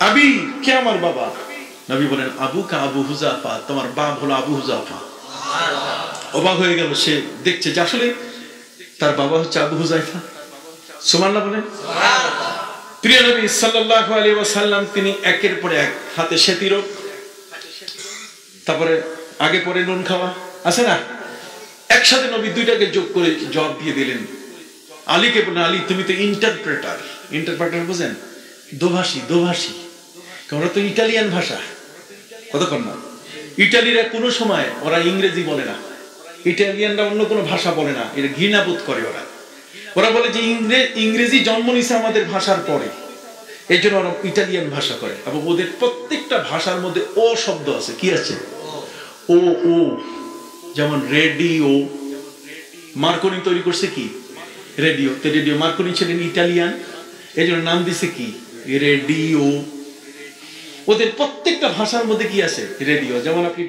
আবি, কে আমার বাবা? নবী বলেন আবুকা আবু হুযাফা, তোমার বাপ হলো আবু হুযাফা। অবাক হয়ে গেল, সে দেখছে যে আসলে তার বাবা হচ্ছে আবু হুযাফা। সুবহানাল্লাহ বলেন। প্রিয় নবী সাল্লাল্লাহু আলাইহি ওয়াসাল্লাম তিনি একের পর এক, হাতে সেতি রোগ, তারপরে আগে পরে নুন খাওয়া আছে না, একসাথে নবী দুইটাকে যোগ করে জবাব দিয়ে দিলেন। আলীকে বলেন আলী তুমি তো ইন্টারপ্রেটার বুঝেন, দোভাষী। ওরা তো ইটালিয়ান ভাষা, কতক্ষণ না, ইটালিরা কোনো সময় ওরা ইংরেজি বলে না, ইটালিয়ানরা অন্য কোনো ভাষা বলে না, এটা ঘৃণাবোধ করে। ওরা বলে যে ইংরেজি জন্ম নিছে আমাদের ভাষার পরে, এই জন্য ওরা ইটালিয়ান ভাষা করে। এবং ওদের প্রত্যেকটা ভাষার মধ্যে ও শব্দ আছে, কি আছে? ও, যেমন রেডিও, মার্কনি তৈরি করছে কি রেডিও, তো রেডিও মার্কনি ছিলেন ইটালিয়ান, এই জন্য নাম দিছে কি রেডিও। ওদের প্রত্যেকটা ভাষার মধ্যে কি আছে? রেডিও। যেমন আপনি